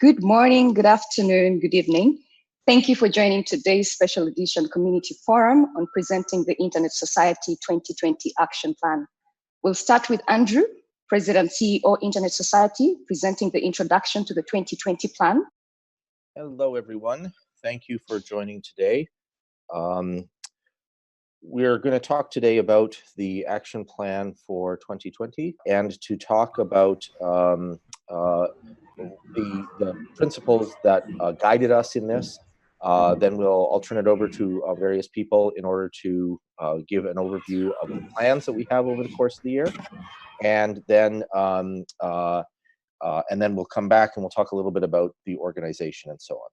Good morning, good afternoon, good evening. Thank you for joining today's special edition community forum on presenting the Internet Society 2020 Action Plan. We'll start with Andrew, President CEO Internet Society, presenting the introduction to the 2020 plan. Hello, everyone. Thank you for joining today. We're going to talk today about the action plan for 2020 and to talk about the principles that guided us in this. Then I'll turn it over to various people in order to give an overview of the plans that we have over the course of the year. And then we'll come back and we'll talk a little bit about the organization and so on.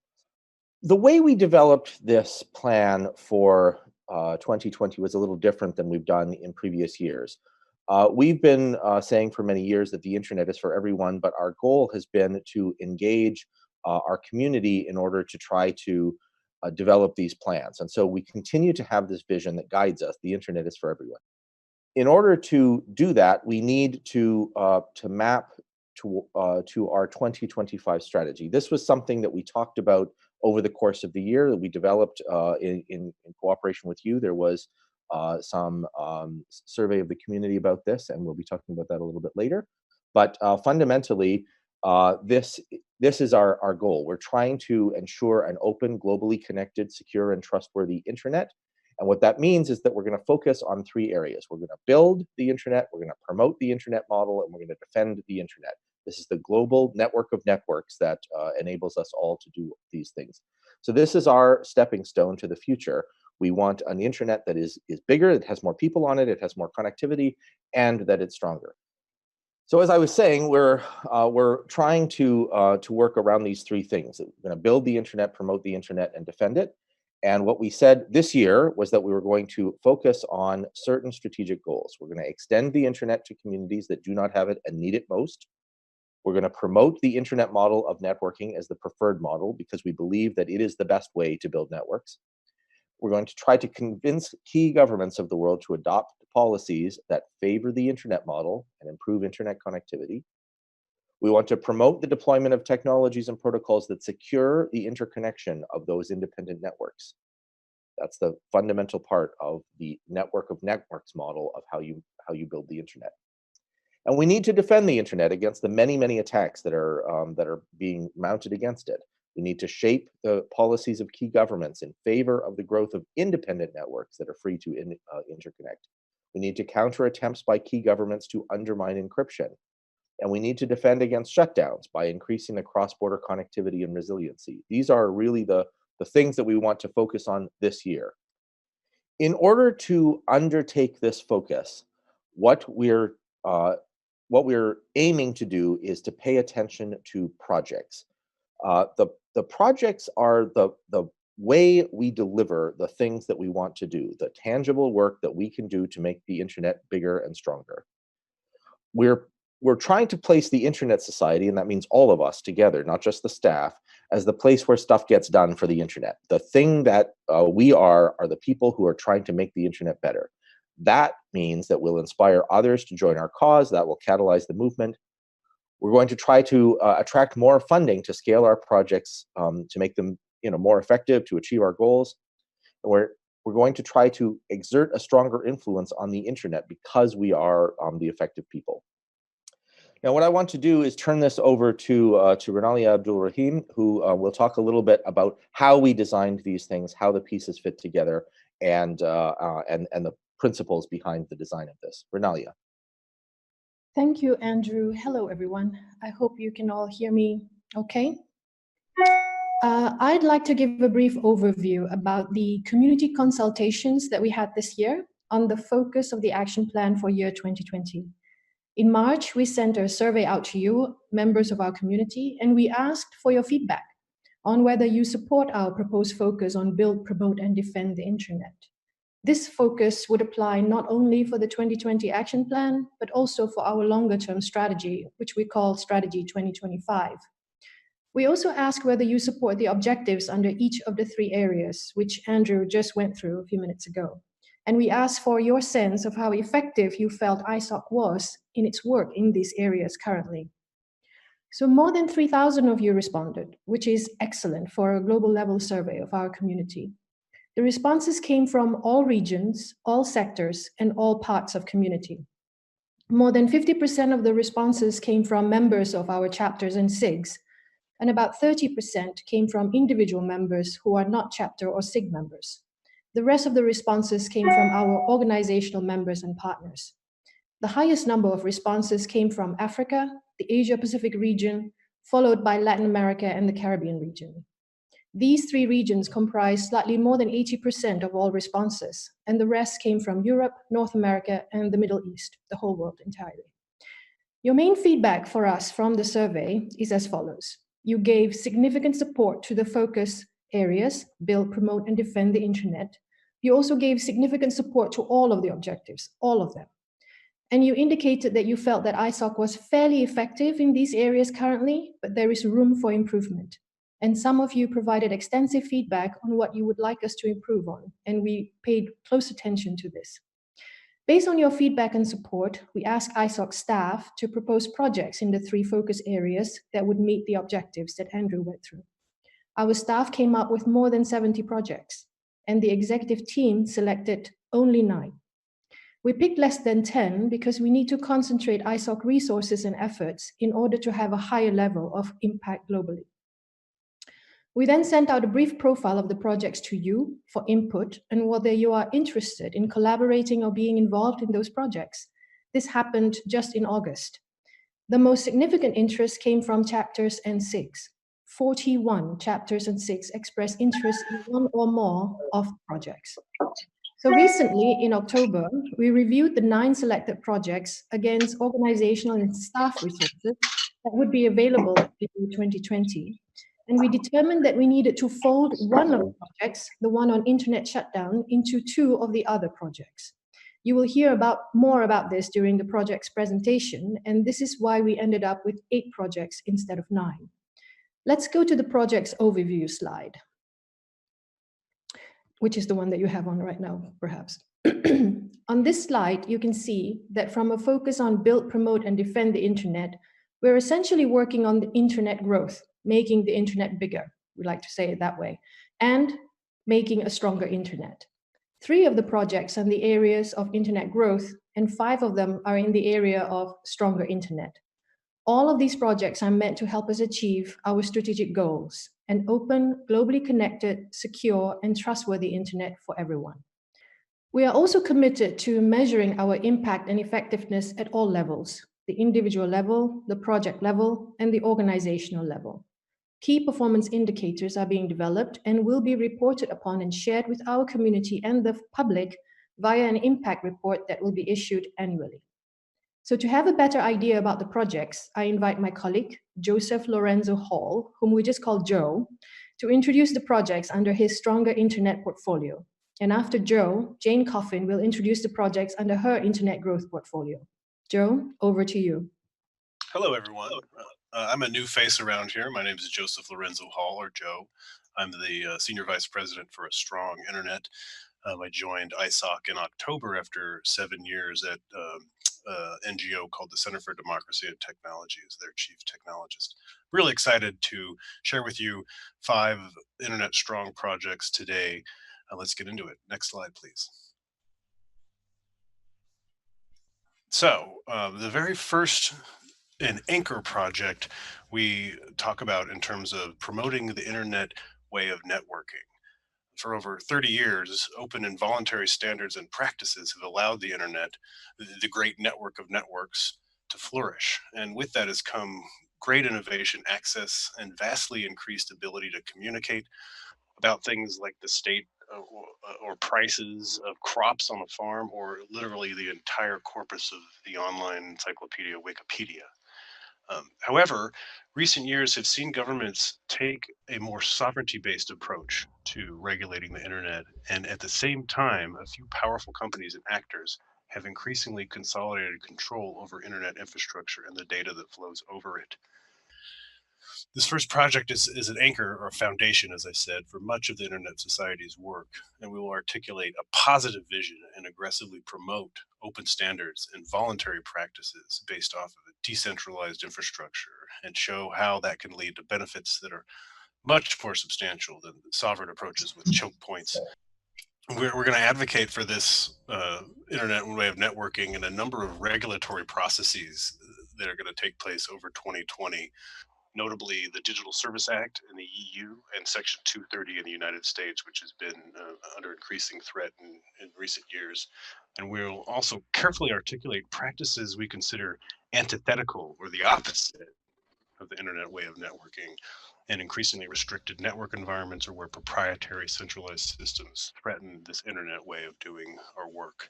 The way we developed this plan for 2020 was a little different than we've done in previous years. We've been saying for many years that the internet is for everyone, but our goal has been to engage our community in order to try to develop these plans. And so we continue to have this vision that guides us. The internet is for everyone. In order to do that, we need to map to our 2025 strategy. This was something that we talked about over the course of the year that we developed in cooperation with you. There was some survey of the community about this, and we'll be talking about that a little bit later. But fundamentally, this is our goal. We're trying to ensure an open, globally connected, secure, and trustworthy internet. And what that means is that we're going to focus on three areas. We're going to build the internet, we're going to promote the internet model, and we're going to defend the internet. This is the global network of networks that enables us all to do these things. So this is our stepping stone to the future. We want an internet that is bigger, it has more people on it, it has more connectivity, and that it's stronger. So as I was saying, we're trying to work around these three things. We're going to build the internet, promote the internet, and defend it. And what we said this year was that we were going to focus on certain strategic goals. We're going to extend the internet to communities that do not have it and need it most. We're going to promote the internet model of networking as the preferred model because we believe that it is the best way to build networks. We're going to try to convince key governments of the world to adopt policies that favor the internet model and improve internet connectivity. We want to promote the deployment of technologies and protocols that secure the interconnection of those independent networks. That's the fundamental part of the network of networks model of how you build the internet. And we need to defend the internet against the many attacks that are being mounted against it. We need to shape the policies of key governments in favor of the growth of independent networks that are free to interconnect. We need to counter attempts by key governments to undermine encryption. And we need to defend against shutdowns by increasing the cross-border connectivity and resiliency. These are really the things that we want to focus on this year. In order to undertake this focus, what we're aiming to do is to pay attention to projects. The projects are the way we deliver the things that we want to do, the tangible work that we can do to make the internet bigger and stronger. We're trying to place the Internet Society, and that means all of us together, not just the staff, as the place where stuff gets done for the internet. The thing that we are the people who are trying to make the internet better. That means that we'll inspire others to join our cause, that will catalyze the movement. We're going to try to attract more funding to scale our projects to make them more effective, to achieve our goals. And we're going to try to exert a stronger influence on the internet because we are the effective people. Now, what I want to do is turn this over to Rinalia Abdul Rahim, who will talk a little bit about how we designed these things, how the pieces fit together, and the principles behind the design of this. Rinalia. Thank you, Andrew. Hello, everyone. I hope you can all hear me okay. I'd like to give a brief overview about the community consultations that we had this year on the focus of the action plan for year 2020. In March, we sent a survey out to you, members of our community, and we asked for your feedback on whether you support our proposed focus on build, promote, and defend the internet. This focus would apply not only for the 2020 action plan, but also for our longer-term strategy, which we call Strategy 2025. We also ask whether you support the objectives under each of the three areas, which Andrew just went through a few minutes ago. And we ask for your sense of how effective you felt ISOC was in its work in these areas currently. So more than 3,000 of you responded, which is excellent for a global level survey of our community. The responses came from all regions, all sectors, and all parts of community. More than 50% of the responses came from members of our chapters and SIGs, and about 30% came from individual members who are not chapter or SIG members. The rest of the responses came from our organizational members and partners. The highest number of responses came from Africa, the Asia-Pacific region, followed by Latin America and the Caribbean region. These three regions comprise slightly more than 80% of all responses, and the rest came from Europe, North America, and the Middle East, the whole world entirely. Your main feedback for us from the survey is as follows. You gave significant support to the focus areas, build, promote, and defend the internet. You also gave significant support to all of the objectives, all of them. And you indicated that you felt that ISOC was fairly effective in these areas currently, but there is room for improvement. And some of you provided extensive feedback on what you would like us to improve on, and we paid close attention to this. Based on your feedback and support, we asked ISOC staff to propose projects in the three focus areas that would meet the objectives that Andrew went through. Our staff came up with more than 70 projects, and the executive team selected only 9. We picked less than 10 because we need to concentrate ISOC resources and efforts in order to have a higher level of impact globally. We then sent out a brief profile of the projects to you for input and whether you are interested in collaborating or being involved in those projects. This happened just in August. The most significant interest came from chapters and SIGs. 41 chapters and SIGs expressed interest in one or more of the projects. So recently, in October, we reviewed the 9 selected projects against organizational and staff resources that would be available in 2020. And we determined that we needed to fold one of the projects, the one on internet shutdown, into 2 of the other projects. You will hear more about this during the project's presentation, and this is why we ended up with 8 projects instead of 9. Let's go to the project's overview slide, which is the one that you have on right now, perhaps. On this slide, you can see that from a focus on build, promote, and defend the internet, we're essentially working on the internet growth, making the internet bigger, we like to say it that way, and making a stronger internet. 3 of the projects are in the areas of internet growth, and 5 of them are in the area of stronger internet. All of these projects are meant to help us achieve our strategic goals, an open, globally connected, secure, and trustworthy internet for everyone. We are also committed to measuring our impact and effectiveness at all levels, the individual level, the project level, and the organizational level. Key performance indicators are being developed and will be reported upon and shared with our community and the public via an impact report that will be issued annually. So to have a better idea about the projects, I invite my colleague, Joseph Lorenzo Hall, whom we just call Joe, to introduce the projects under his Stronger Internet portfolio. And after Joe, Jane Coffin will introduce the projects under her Internet Growth portfolio. Joe, over to you. Hello, everyone. I'm a new face around here. My name is Joseph Lorenzo Hall, or Joe. I'm the Senior Vice President for A Strong Internet. I joined ISOC in October after 7 years at NGO called the Center for Democracy and Technology as their Chief Technologist. Really excited to share with you 5 Internet Strong projects today. Let's get into it. Next slide, please. So the very first an anchor project we talk about in terms of promoting the internet way of networking. For over 30 years, open and voluntary standards and practices have allowed the internet, the great network of networks, to flourish. And with that has come great innovation, access, and vastly increased ability to communicate about things like the state or prices of crops on a farm, or literally the entire corpus of the online encyclopedia Wikipedia. However, recent years have seen governments take a more sovereignty-based approach to regulating the internet, and at the same time, a few powerful companies and actors have increasingly consolidated control over internet infrastructure and the data that flows over it. This first project is an anchor or a foundation, as I said, for much of the Internet Society's work, and we will articulate a positive vision and aggressively promote open standards and voluntary practices based off of a decentralized infrastructure, and show how that can lead to benefits that are much more substantial than sovereign approaches with choke points. We're going to advocate for this internet way of networking and a number of regulatory processes that are going to take place over 2020. Notably the Digital Service Act in the EU and Section 230 in the United States, which has been under increasing threat in recent years. And we'll also carefully articulate practices we consider antithetical or the opposite of the internet way of networking, and increasingly restricted network environments or where proprietary centralized systems threaten this internet way of doing our work.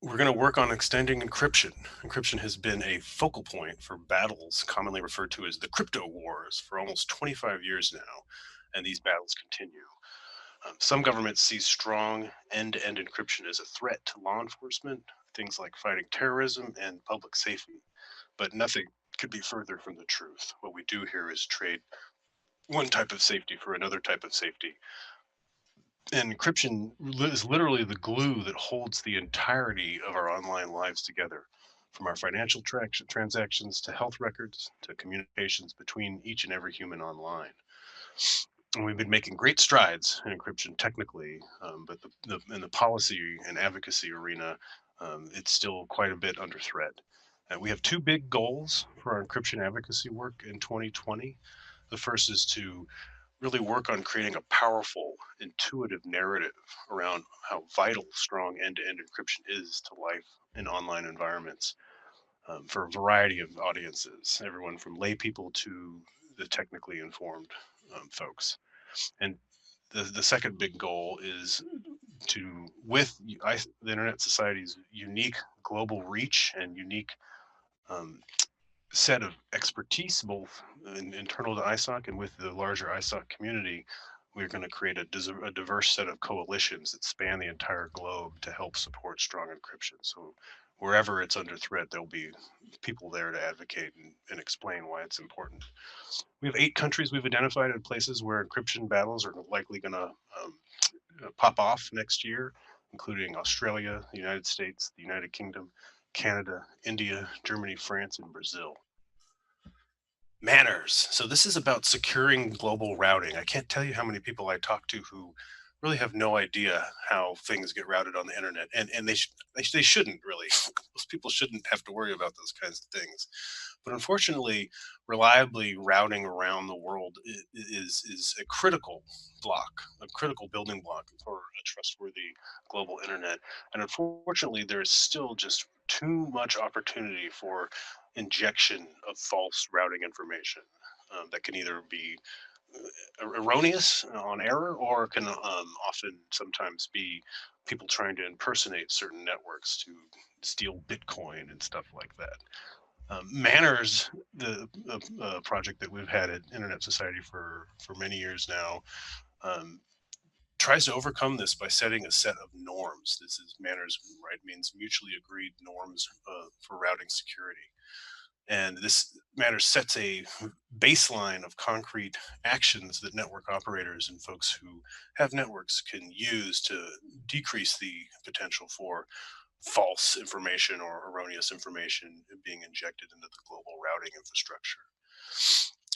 We're going to work on extending encryption. Encryption has been a focal point for battles commonly referred to as the crypto wars for almost 25 years now, and these battles continue. Some governments see strong end-to-end encryption as a threat to law enforcement, things like fighting terrorism and public safety, but nothing could be further from the truth. What we do here is trade one type of safety for another type of safety. And encryption is literally the glue that holds the entirety of our online lives together, from our financial transactions to health records to communications between each and every human online. And we've been making great strides in encryption technically, but in the policy and advocacy arena, it's still quite a bit under threat. We have two big goals for our encryption advocacy work in 2020. The first is to really work on creating a powerful, intuitive narrative around how vital strong end-to-end encryption is to life in online environments for a variety of audiences, everyone from lay people to the technically informed folks. And the second big goal is to, with the Internet Society's unique global reach and unique set of expertise, both internal to ISOC and with the larger ISOC community, we're going to create a diverse set of coalitions that span the entire globe to help support strong encryption. So wherever it's under threat, there'll be people there to advocate and explain why it's important. We have 8 countries we've identified as places where encryption battles are likely going to pop off next year, including Australia, the United States, the United Kingdom, Canada, India, Germany, France, and Brazil. Manners. So this is about securing global routing. I can't tell you how many people I talk to who really have no idea how things get routed on the internet, and they shouldn't really. Most people shouldn't have to worry about those kinds of things. But unfortunately, reliably routing around the world is a critical block, a critical building block for a trustworthy global internet. And unfortunately, there is still just too much opportunity for injection of false routing information that can either be erroneous on error, or can often sometimes be people trying to impersonate certain networks to steal Bitcoin and stuff like that. Manners, the project that we've had at Internet Society for many years now, tries to overcome this by setting a set of norms. This is Manners, right? Means mutually agreed norms for routing security. And this Manners sets a baseline of concrete actions that network operators and folks who have networks can use to decrease the potential for false information or erroneous information being injected into the global routing infrastructure.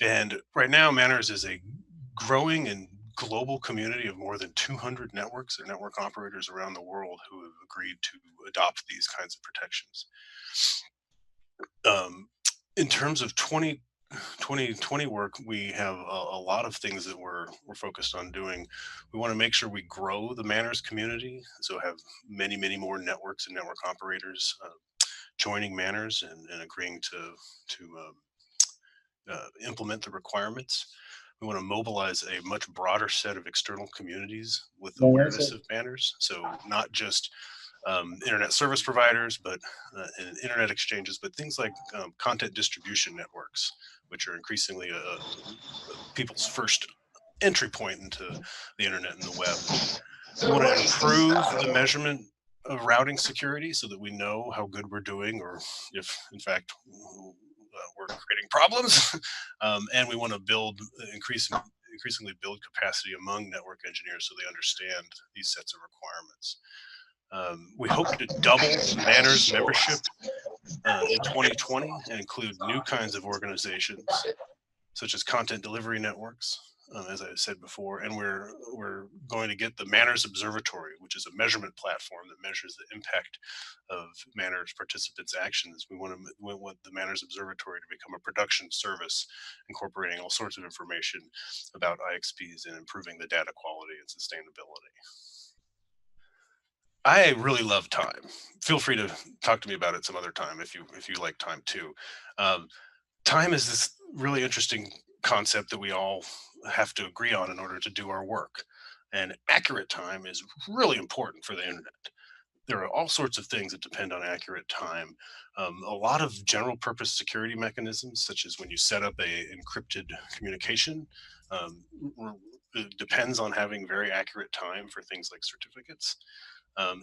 And right now, Manners is a growing and global community of more than 200 networks and network operators around the world who have agreed to adopt these kinds of protections. In terms of 2020 work, we have a lot of things that we're focused on doing. We want to make sure we grow the Manners community, so have many more networks and network operators joining Manners and agreeing to implement the requirements. We want to mobilize a much broader set of external communities with awareness of Manners, so not just internet service providers, but and internet exchanges, but things like content distribution networks, which are increasingly people's first entry point into the internet and the web. We want to improve the measurement of routing security so that we know how good we're doing, or if in fact we're creating problems, and we want to increasingly build capacity among network engineers so they understand these sets of requirements. We hope to double Manners membership in 2020 and include new kinds of organizations, such as content delivery networks, as I said before, and we're going to get the Manners Observatory, which is a measurement platform that measures the impact of Manners participants' actions. We want the Manners Observatory to become a production service, incorporating all sorts of information about IXPs and improving the data quality and sustainability. I really love time. Feel free to talk to me about it some other time if you like time too. Time is this really interesting concept that we all have to agree on in order to do our work. And accurate time is really important for the internet. There are all sorts of things that depend on accurate time. A lot of general purpose security mechanisms, such as when you set up a encrypted communication, it depends on having very accurate time for things like certificates.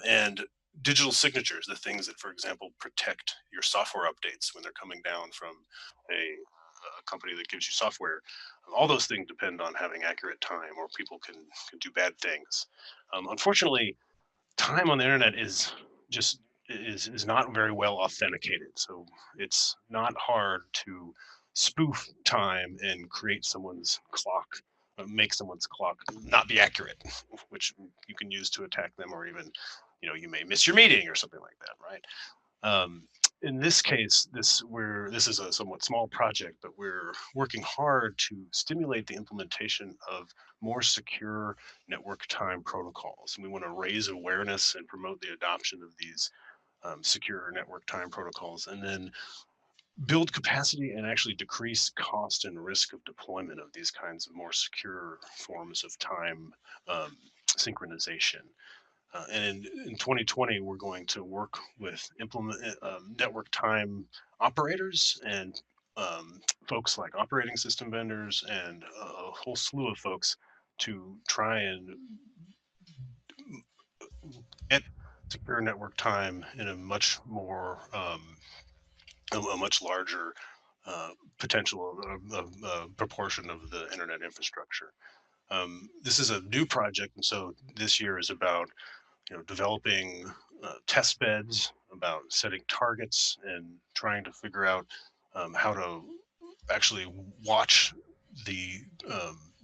And digital signatures, the things that, for example, protect your software updates when they're coming down from a company that gives you software. All those things depend on having accurate time, or people can do bad things. Unfortunately, time on the internet is not very well authenticated. So it's not hard to spoof time and create someone's clock, make someone's clock not be accurate, which you can use to attack them, or even, you may miss your meeting or something like that, right? In this case, this is a somewhat small project, but we're working hard to stimulate the implementation of more secure network time protocols. And we want to raise awareness and promote the adoption of these secure network time protocols, and then build capacity and actually decrease cost and risk of deployment of these kinds of more secure forms of time synchronization. And in 2020, we're going to work with network time operators and folks like operating system vendors and a whole slew of folks to try and get secure network time in a much more, a much larger potential proportion of the internet infrastructure. This is a new project, and so this year is about developing test beds, about setting targets, and trying to figure out how to actually watch the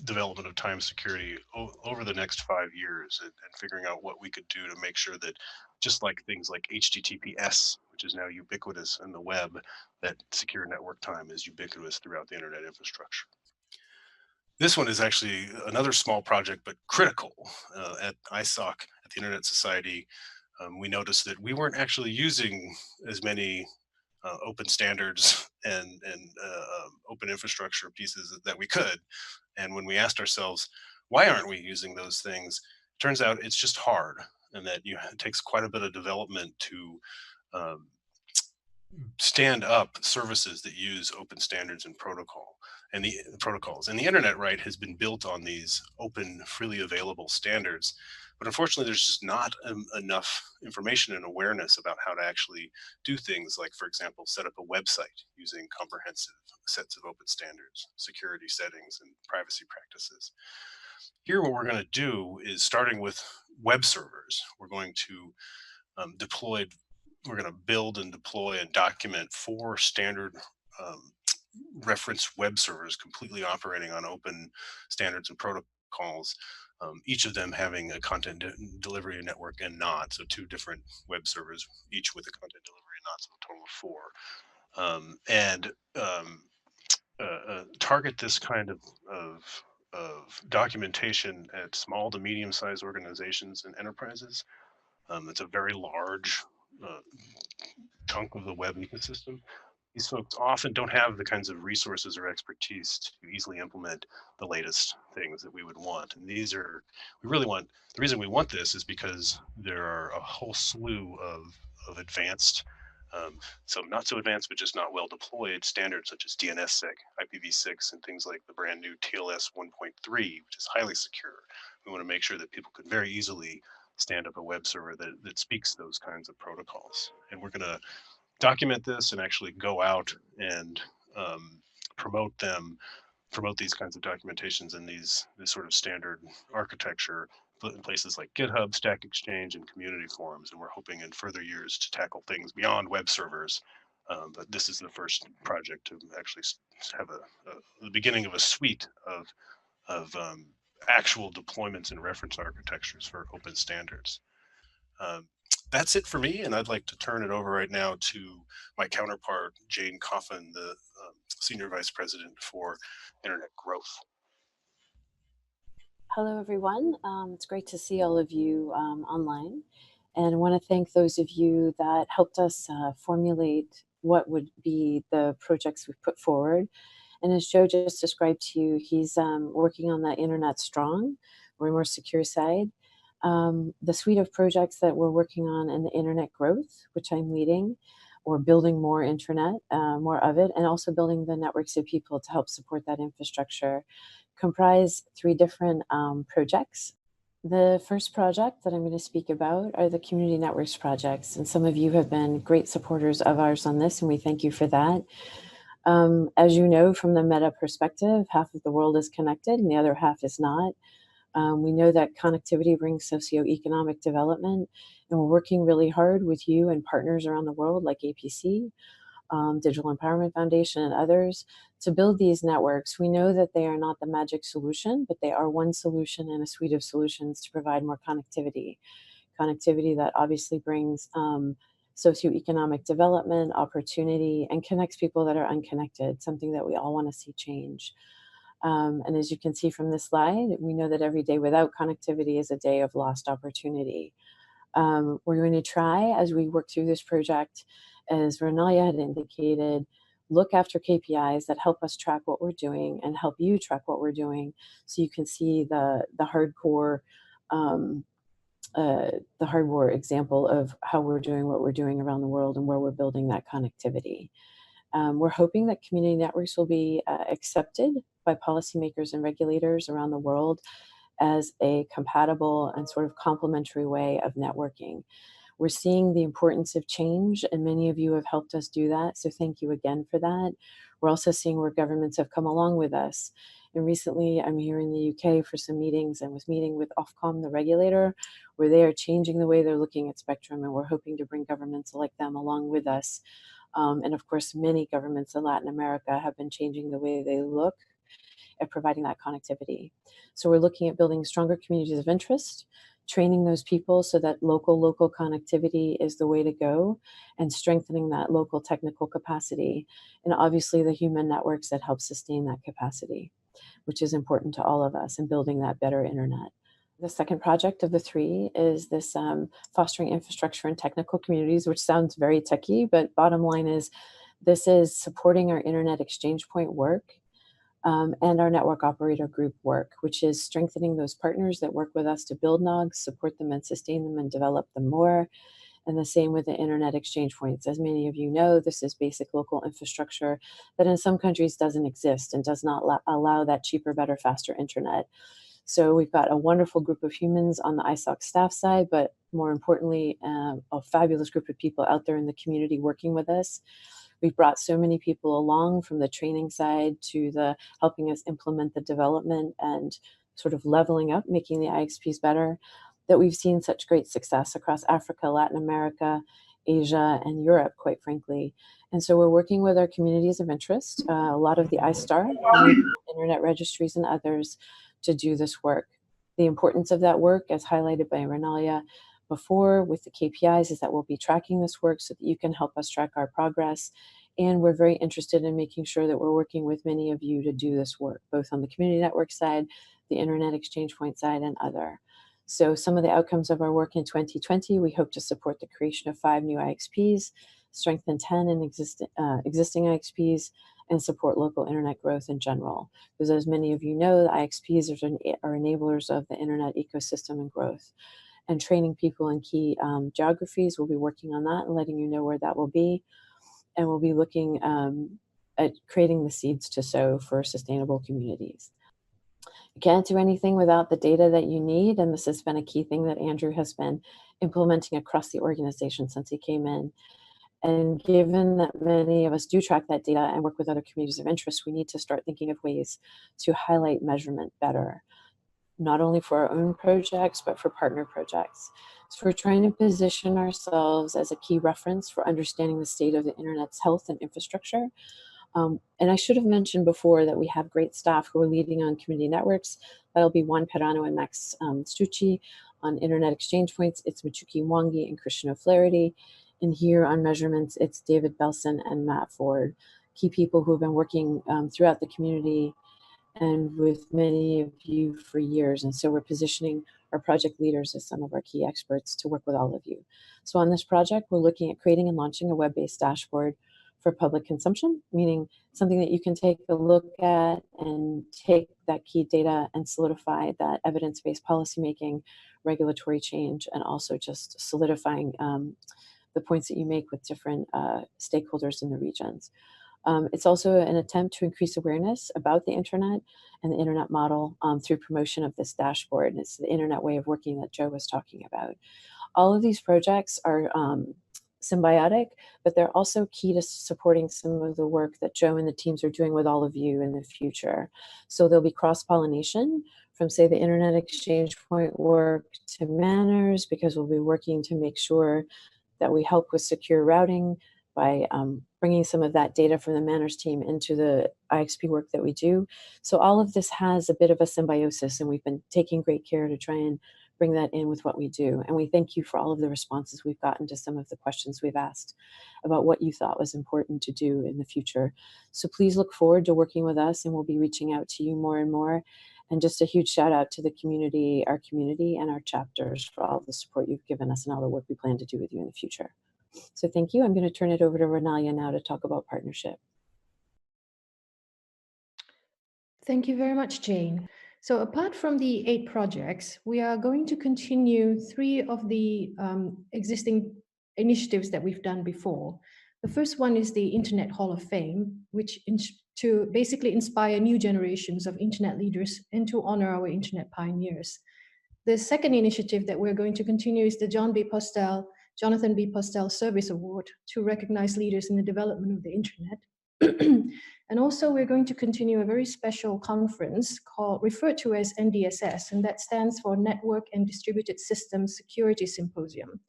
development of time security over the next 5 years, and figuring out what we could do to make sure that, just like things like HTTPS, which is now ubiquitous in the web, that secure network time is ubiquitous throughout the internet infrastructure. This one is actually another small project, but critical. At ISOC, at the Internet Society, we noticed that we weren't actually using as many open standards and open infrastructure pieces that we could. And when we asked ourselves, why aren't we using those things? Turns out it's just hard, and that it takes quite a bit of development to stand up services that use open standards and protocols. And the internet, right, has been built on these open, freely available standards. But unfortunately, there's just not enough information and awareness about how to actually do things like, for example, set up a website using comprehensive sets of open standards, security settings, and privacy practices. Here, what we're going to do is, starting with web servers, we're going to we're going to build and deploy and document 4 standard reference web servers completely operating on open standards and protocols, each of them having a content delivery network and not. So 2 different web servers, each with a content delivery and not, so a total of 4. Target this kind of documentation at small to medium-sized organizations and enterprises. It's a very large chunk of the web ecosystem. These folks often don't have the kinds of resources or expertise to easily implement the latest things that we would want. And the reason we want this is because there are a whole slew of advanced, some not so advanced, but just not well deployed standards such as DNSSEC, IPv6, and things like the brand new TLS 1.3, which is highly secure. We want to make sure that people could very easily stand up a web server that speaks those kinds of protocols. And we're going to document this and actually go out and promote them, promote these kinds of documentations and this sort of standard architecture in places like GitHub, Stack Exchange, and community forums. And we're hoping in further years to tackle things beyond web servers. But this is the first project to actually have the beginning of a suite of actual deployments and reference architectures for open standards. That's it for me, and I'd like to turn it over right now to my counterpart, Jane Coffin, the Senior Vice President for Internet Growth. Hello, everyone. It's great to see all of you online. And I want to thank those of you that helped us formulate what would be the projects we've put forward. And as Joe just described to you, he's working on the Internet Strong, or more secure side. The suite of projects that we're working on in the Internet Growth, which I'm leading, or building more internet, more of it, and also building the networks of people to help support that infrastructure, comprise 3 different projects. The first project that I'm going to speak about are the community networks projects, and some of you have been great supporters of ours on this, and we thank you for that. As you know, from the meta perspective, half of the world is connected and the other half is not. We know that connectivity brings socioeconomic development, and we're working really hard with you and partners around the world like APC, Digital Empowerment Foundation, and others to build these networks. We know that they are not the magic solution, but they are one solution in a suite of solutions to provide more connectivity. Connectivity that obviously brings socioeconomic development, opportunity, and connects people that are unconnected, something that we all want to see change. And as you can see from this slide, we know that every day without connectivity is a day of lost opportunity. We're going to try, as we work through this project, as Rinalia had indicated, look after KPIs that help us track what we're doing and help you track what we're doing, so you can see the hardcore example of how we're doing what we're doing around the world and where we're building that connectivity. We're hoping that community networks will be accepted by policymakers and regulators around the world as a compatible and sort of complementary way of networking. We're seeing the importance of change, and many of you have helped us do that, so thank you again for that. We're also seeing where governments have come along with us. And recently, I'm here in the UK for some meetings and was meeting with Ofcom, the regulator, where they are changing the way they're looking at spectrum, and we're hoping to bring governments like them along with us. And of course, many governments in Latin America have been changing the way they look at providing that connectivity. So we're looking at building stronger communities of interest, training those people so that local connectivity is the way to go, and strengthening that local technical capacity, and obviously the human networks that help sustain that capacity, which is important to all of us in building that better internet. The second project of the 3 is this fostering infrastructure and technical communities, which sounds very techy, but bottom line is this is supporting our internet exchange point work and our network operator group work, which is strengthening those partners that work with us to build NOGs, support them and sustain them and develop them more. And the same with the internet exchange points. As many of you know, this is basic local infrastructure that in some countries doesn't exist and does not allow that cheaper, better, faster internet. So we've got a wonderful group of humans on the ISOC staff side, but more importantly, a fabulous group of people out there in the community working with us. We've brought so many people along from the training side to the helping us implement the development and sort of leveling up, making the IXPs better, that we've seen such great success across Africa, Latin America, Asia, and Europe, quite frankly. And so we're working with our communities of interest, a lot of the iStar, internet registries, and others to do this work. The importance of that work, as highlighted by Rinalia before with the KPIs, is that we'll be tracking this work so that you can help us track our progress. And we're very interested in making sure that we're working with many of you to do this work, both on the community network side, the internet exchange point side, and other. So some of the outcomes of our work in 2020, we hope to support the creation of 5 new IXPs, strengthen 10 in existing IXPs, and support local internet growth in general. Because as many of you know, the IXPs are enablers of the internet ecosystem and growth. And training people in key geographies, we'll be working on that and letting you know where that will be. And we'll be looking at creating the seeds to sow for sustainable communities. You can't do anything without the data that you need, and this has been a key thing that Andrew has been implementing across the organization since he came in. And given that many of us do track that data and work with other communities of interest, we need to start thinking of ways to highlight measurement better, not only for our own projects, but for partner projects. So we're trying to position ourselves as a key reference for understanding the state of the internet's health and infrastructure. And I should have mentioned before that we have great staff who are leading on community networks. That'll be Juan Perano and Max Stucci. On internet exchange points, it's Machuki Mwangi and Christian O'Flaherty. And here on measurements, it's David Belson and Matt Ford, key people who have been working throughout the community and with many of you for years. And so we're positioning our project leaders as some of our key experts to work with all of you. So on this project, we're looking at creating and launching a web-based dashboard for public consumption, meaning something that you can take a look at and take that key data and solidify that evidence-based policymaking, regulatory change, and also just solidifying the points that you make with different stakeholders in the regions. It's also an attempt to increase awareness about the internet and the internet model through promotion of this dashboard. And it's the internet way of working that Joe was talking about. All of these projects are symbiotic, but they're also key to supporting some of the work that Joe and the teams are doing with all of you in the future. So there'll be cross-pollination from, say, the internet exchange point work to manners, because we'll be working to make sure that we help with secure routing by bringing some of that data from the manners team into the IXP work that we do. So all of this has a bit of a symbiosis, and we've been taking great care to try and bring that in with what we do. And we thank you for all of the responses we've gotten to some of the questions we've asked about what you thought was important to do in the future. So please look forward to working with us, and we'll be reaching out to you more and more. And just a huge shout out to the community and our chapters for all the support you've given us and all the work we plan to do with you in the future. So thank you. I'm going to turn it over to Rinalia now to talk about partnership. Thank you very much, Jane. So apart from the 8 projects, we are going to continue 3 of the existing initiatives that we've done before. The first one is the Internet Hall of Fame, which to basically inspire new generations of Internet leaders and to honor our Internet pioneers. The second initiative that we're going to continue is the Jonathan B. Postel Service Award to recognize leaders in the development of the Internet. And also we're going to continue a very special conference referred to as NDSS, and that stands for Network and Distributed Systems Security Symposium.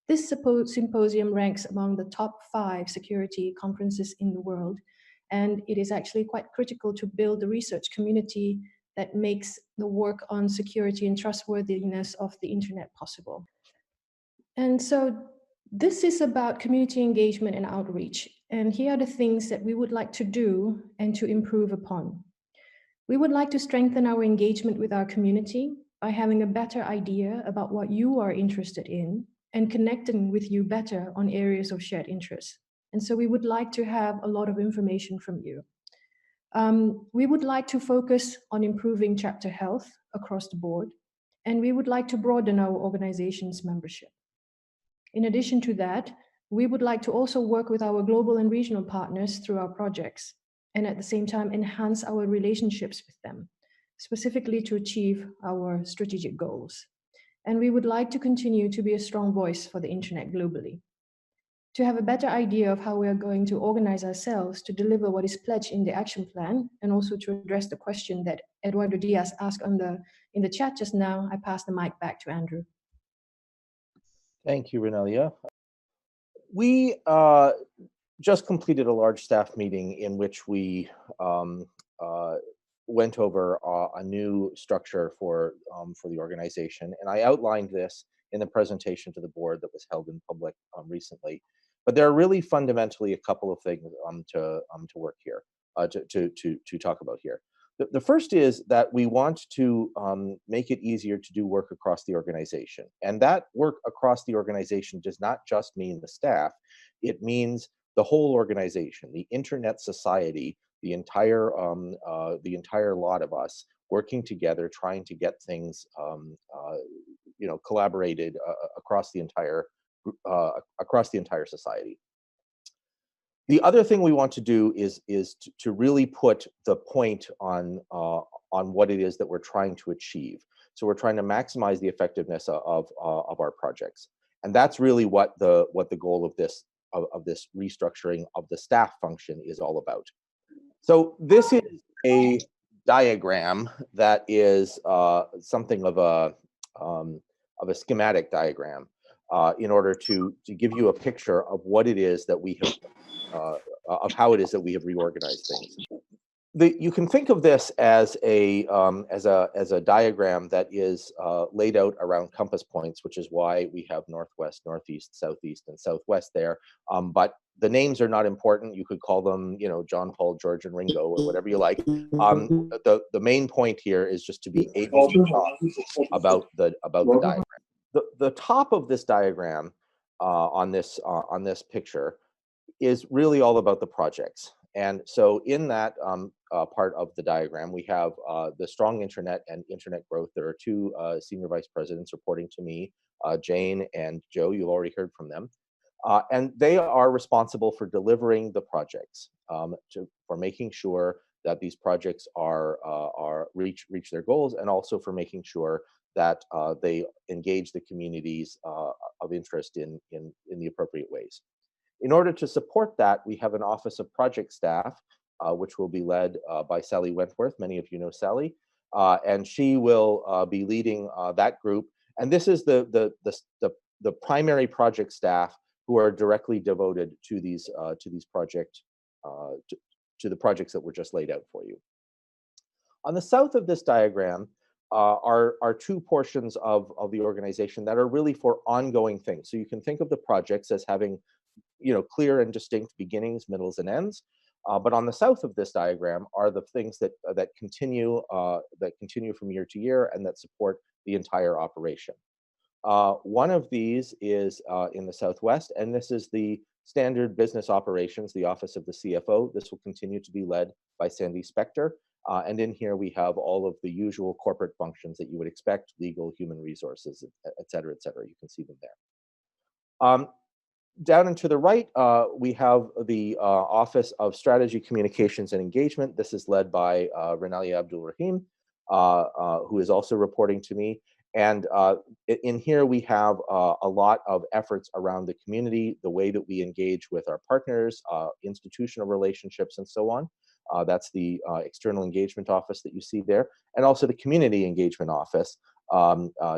This symposium ranks among the top 5 security conferences in the world, and it is actually quite critical to build the research community that makes the work on security and trustworthiness of the internet possible. And so this is about community engagement and outreach. And here are the things that we would like to do and to improve upon. We would like to strengthen our engagement with our community by having a better idea about what you are interested in and connecting with you better on areas of shared interest. And so we would like to have a lot of information from you. We would like to focus on improving chapter health across the board, and we would like to broaden our organization's membership. In addition to that, we would like to also work with our global and regional partners through our projects, and at the same time enhance our relationships with them, specifically to achieve our strategic goals. And we would like to continue to be a strong voice for the internet globally. To have a better idea of how we are going to organize ourselves to deliver what is pledged in the action plan, and also to address the question that Eduardo Diaz asked in the chat just now, I pass the mic back to Andrew. Thank you, Rinalia. We just completed a large staff meeting in which we went over a new structure for the organization, and I outlined this in the presentation to the board that was held in public recently. But there are really fundamentally a couple of things to work here, to talk about here. The first is that we want to make it easier to do work across the organization. And that work across the organization does not just mean the staff, it means the whole organization, the internet society, the entire lot of us working together, trying to get things collaborated across the entire society. The other thing we want to do is to really put the point on what it is that we're trying to achieve. So we're trying to maximize the effectiveness of our projects, and that's really what the goal of this of this restructuring of the staff function is all about. So this is a diagram that is something of a schematic diagram in order to give you a picture of what it is that we have, of how it is that we have reorganized things. You can think of this as a diagram that is laid out around compass points, which is why we have northwest, northeast, southeast, and southwest there. But the names are not important. You could call them, you know, John, Paul, George, and Ringo, or whatever you like. The main point here is just to be able to talk about the diagram. The top of this diagram on this picture is really all about the projects. And so in that part of the diagram, we have the strong internet and internet growth. There are two senior vice presidents reporting to me, Jane and Joe. You've already heard from them. And they are responsible for delivering the projects, for making sure that these projects are reach their goals, and also for making sure that they engage the communities of interest in the appropriate ways. In order to support that, we have an Office of Project Staff, which will be led by Sally Wentworth. Many of you know Sally, and she will be leading that group. And this is the primary project staff who are directly devoted to these projects, to the projects that were just laid out for you. On the south of this diagram are two portions of the organization that are really for ongoing things. So you can think of the projects as having, you know, clear and distinct beginnings, middles, and ends. But on the south of this diagram are the things that continue from year to year and that support the entire operation. One of these is in the southwest, and this is the standard business operations, the Office of the CFO. This will continue to be led by Sandy Spector. And in here we have all of the usual corporate functions that you would expect: legal, human resources, et cetera, et cetera. You can see them there. Down and to the right, we have the Office of Strategy, Communications, and Engagement. This is led by Rinalia Abdul Rahim, who is also reporting to me. And in here, we have a lot of efforts around the community, the way that we engage with our partners, institutional relationships, and so on. That's the External Engagement Office that you see there, and also the Community Engagement Office,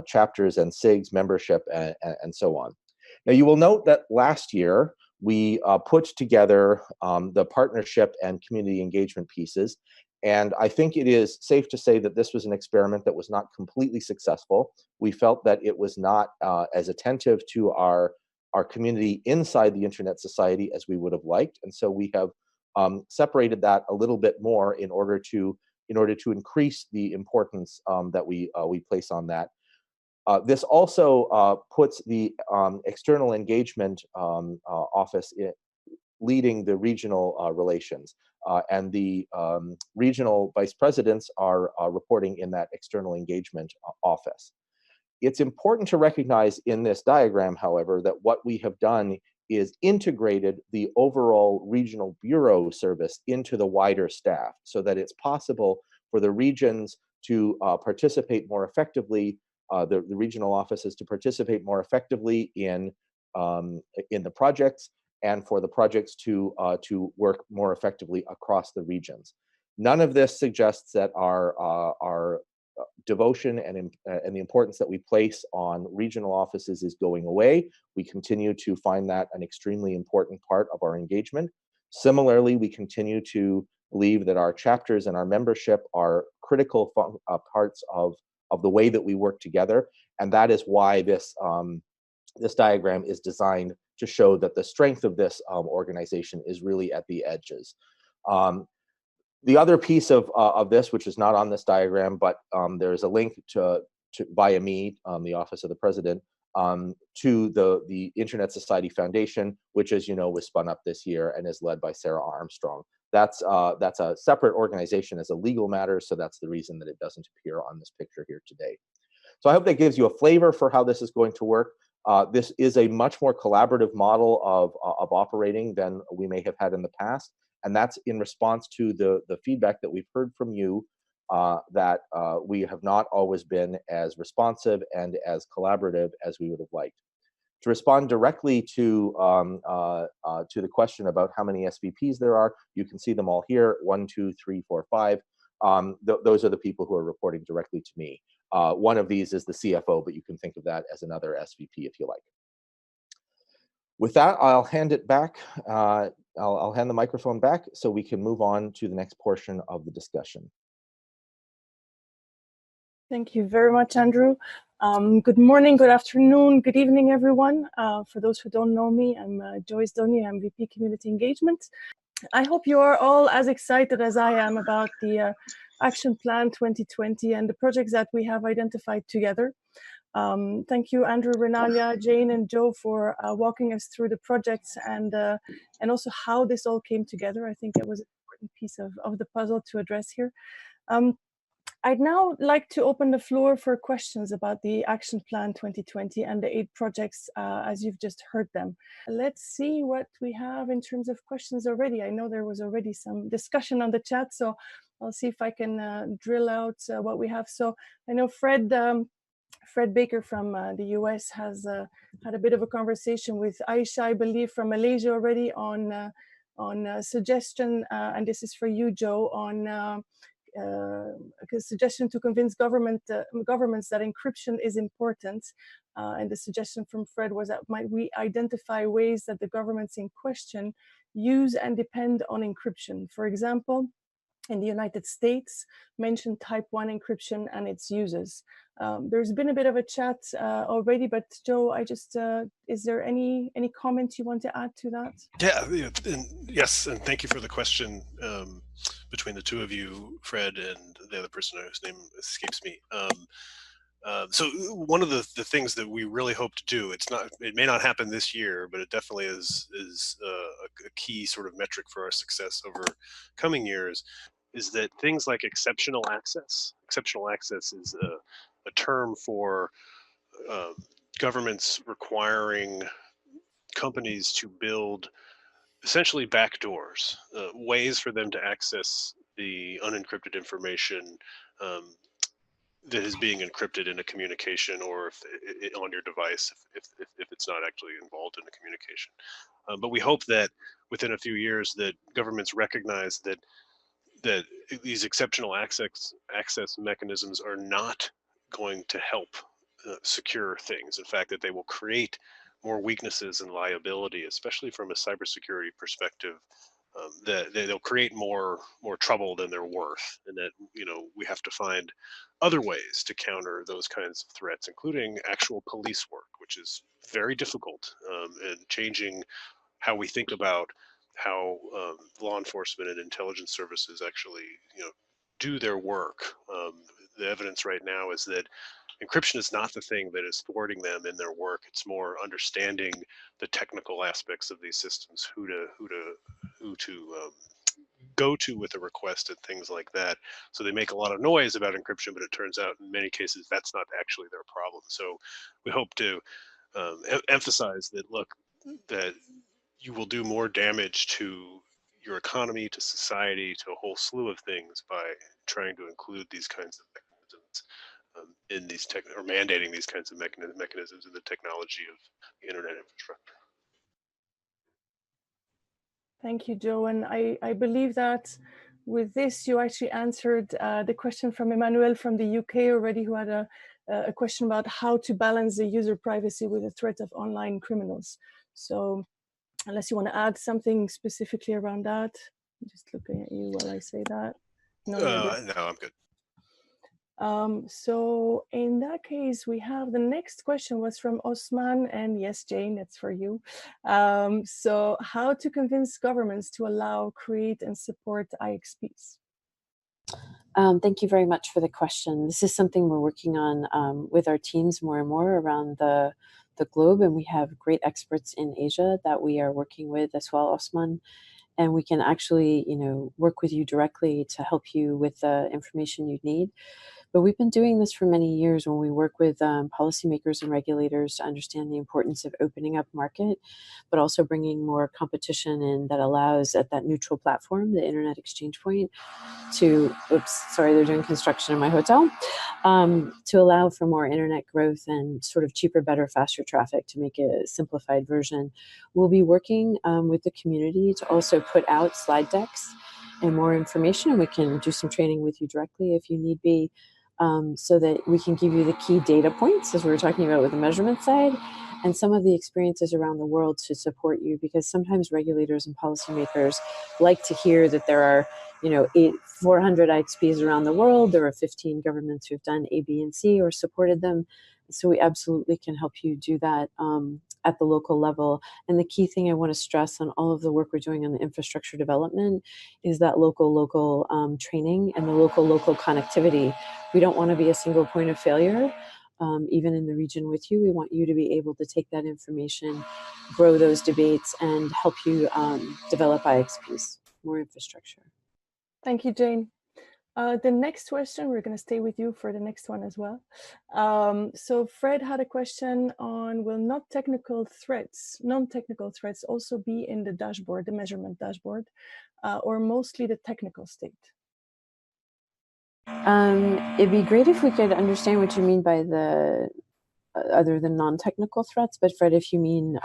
chapters and SIGs, membership, and so on. Now, you will note that last year, we put together the partnership and community engagement pieces. And I think it is safe to say that this was an experiment that was not completely successful. We felt that it was not as attentive to our community inside the Internet Society as we would have liked. And so we have separated that a little bit more in order to increase the importance that we place on that. This also puts the External Engagement Office leading the regional relations, and the regional vice presidents are reporting in that External Engagement Office. It's important to recognize in this diagram, however, that what we have done is integrated the overall regional bureau service into the wider staff, so that it's possible for the regions to participate more effectively, the regional offices to participate more effectively in the projects, and for the projects to work more effectively across the regions. None of this suggests that our devotion and the importance that we place on regional offices is going away. We continue to find that an extremely important part of our engagement. Similarly, we continue to believe that our chapters and our membership are critical parts of the way that we work together, and that is why this diagram is designed to show that the strength of this organization is really at the edges. The other piece of this, which is not on this diagram, but there's a link to via me, the Office of the President, to the Internet Society Foundation, which, as you know, was spun up this year and is led by Sarah Armstrong. That's a separate organization as a legal matter, so that's the reason that it doesn't appear on this picture here today. So I hope that gives you a flavor for how this is going to work. This is a much more collaborative model of operating than we may have had in the past, and that's in response to the feedback that we've heard from you, that we have not always been as responsive and as collaborative as we would have liked. To respond directly to the question about how many SVPs there are, you can see them all here, 1, 2, 3, 4, 5. Those are the people who are reporting directly to me. One of these is the CFO, but you can think of that as another SVP if you like. With that, I'll hand it back. I'll hand the microphone back so we can move on to the next portion of the discussion. Thank you very much, Andrew. Good morning, good afternoon, good evening, everyone. For those who don't know me, I'm Joyce Dogniez. I'm VP Community Engagement. I hope you are all as excited as I am about the Action Plan 2020 and the projects that we have identified together. Thank you, Andrew, Rinalia, Jane, and Joe for walking us through the projects and also how this all came together. I think it was an important piece of the puzzle to address here. I'd now like to open the floor for questions about the Action Plan 2020 and the 8 projects as you've just heard them. Let's see what we have in terms of questions already. I know there was already some discussion on the chat, so I'll see if I can drill out what we have. So I know Fred Baker from the US has had a bit of a conversation with Aisha, I believe, from Malaysia already on suggestion, and this is for you, Joe, on a suggestion to convince governments that encryption is important. And the suggestion from Fred was that might we identify ways that the governments in question use and depend on encryption. For example, in the United States, mentioned type 1 encryption and its uses. There's been a bit of a chat already, but Joe, is there any comments you want to add to that? Yeah, yes, and thank you for the question between the two of you, Fred, and the other person whose name escapes me. So one of the things that we really hope to do, it may not happen this year, but it definitely is a key sort of metric for our success over coming years, is that things like exceptional access is a term for governments requiring companies to build essentially backdoors, ways for them to access the unencrypted information that is being encrypted in a communication, or on your device if it's not actually involved in a communication. But we hope that within a few years that governments recognize that these exceptional access mechanisms are not going to help secure things. In fact, that they will create more weaknesses and liability, especially from a cybersecurity perspective. That they'll create more trouble than they're worth, and that we have to find other ways to counter those kinds of threats, including actual police work, which is very difficult, and changing how we think about how law enforcement and intelligence services actually do their work. The evidence right now is that encryption is not the thing that is thwarting them in their work. It's more understanding the technical aspects of these systems, who to go to with a request and things like that. So they make a lot of noise about encryption, but it turns out in many cases that's not actually their problem. So we hope to emphasize that, look, that you will do more damage to your economy, to society, to a whole slew of things by trying to include these kinds of mechanisms in these or mandating these kinds of mechanisms in the technology of the internet infrastructure. Thank you, Joe. And I believe that with this, you actually answered the question from Emmanuel from the UK already, who had a question about how to balance the user privacy with the threat of online criminals. So unless you want to add something specifically around that, I'm just looking at you while I say that. No, I'm good. So in that case, we have the next question was from Osman, and yes, Jane, it's for you. So how to convince governments to allow, create, and support IXPs? Thank you very much for the question. This is something we're working on with our teams more and more around the globe, and we have great experts in Asia that we are working with as well, Osman. And we can actually, work with you directly to help you with the information you need. But we've been doing this for many years when we work with policymakers and regulators to understand the importance of opening up market, but also bringing more competition in that allows at that neutral platform, the Internet Exchange Point, to, oops, sorry, they're doing construction in my hotel, to allow for more internet growth and sort of cheaper, better, faster traffic. To make a simplified version, we'll be working with the community to also put out slide decks and more information. We can do some training with you directly if you need be, so that we can give you the key data points, as we were talking about with the measurement side, and some of the experiences around the world to support you, because sometimes regulators and policymakers like to hear that there are 400 IXPs around the world. There are 15 governments who've done A, B, and C or supported them. So we absolutely can help you do that at the local level. And the key thing I want to stress on all of the work we're doing on the infrastructure development is that local training and the local connectivity. We don't want to be a single point of failure. Even in the region with you, we want you to be able to take that information, grow those debates, and help you develop IXPs, more infrastructure. Thank you, Jane. The next question, we're going to stay with you for the next one as well. So Fred had a question on, will non-technical threats also be in the dashboard, the measurement dashboard, or mostly the technical state? It'd be great if we could understand what you mean by the other than non-technical threats, but Fred, if you mean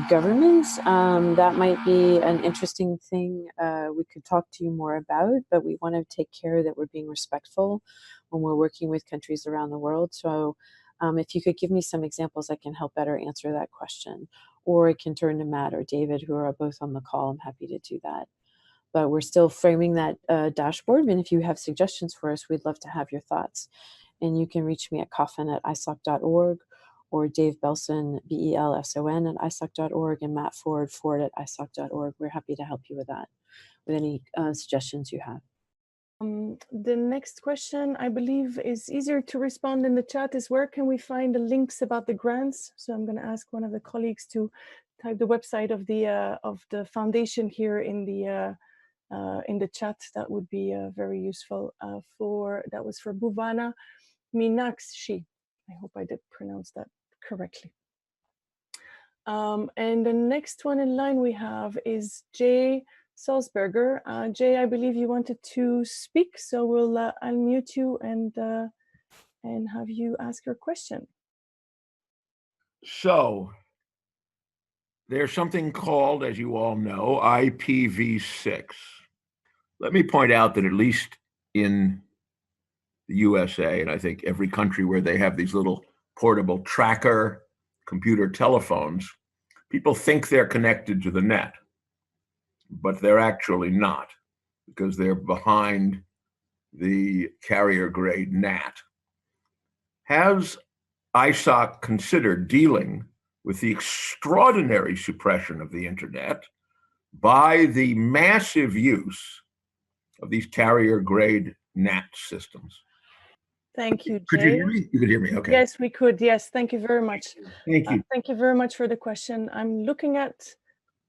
governments, that might be an interesting thing we could talk to you more about, but we want to take care that we're being respectful when we're working with countries around the world. So if you could give me some examples, I can help better answer that question, or I can turn to Matt or David, who are both on the call. I'm happy to do that. But we're still framing that dashboard, and if you have suggestions for us, we'd love to have your thoughts. And you can reach me at coffin@isoc.org, or Dave Belson, BELSON, at isoc.org, and Matt Ford at isoc.org. We're happy to help you with that, with any suggestions you have. The next question, I believe, is easier to respond in the chat, is where can we find the links about the grants? So I'm going to ask one of the colleagues to type the website of the foundation here in the chat. That would be very useful. That was for Bhuvana Meenakshi. I hope I did pronounce that correctly. And the next one in line we have is Jay Salzberger. Jay, I believe you wanted to speak, so we'll unmute you and have you ask your question. So there's something called, as you all know, IPv6. Let me point out that at least in the USA, and I think every country where they have these little portable tracker computer telephones, people think they're connected to the net, but they're actually not, because they're behind the carrier grade NAT. Has ISOC considered dealing with the extraordinary suppression of the internet by the massive use of these carrier grade NAT systems? Thank you, Jay. Could you hear me? You could hear me, okay. Yes, we could, yes. Thank you very much. Thank you. Thank you very much for the question. I'm looking at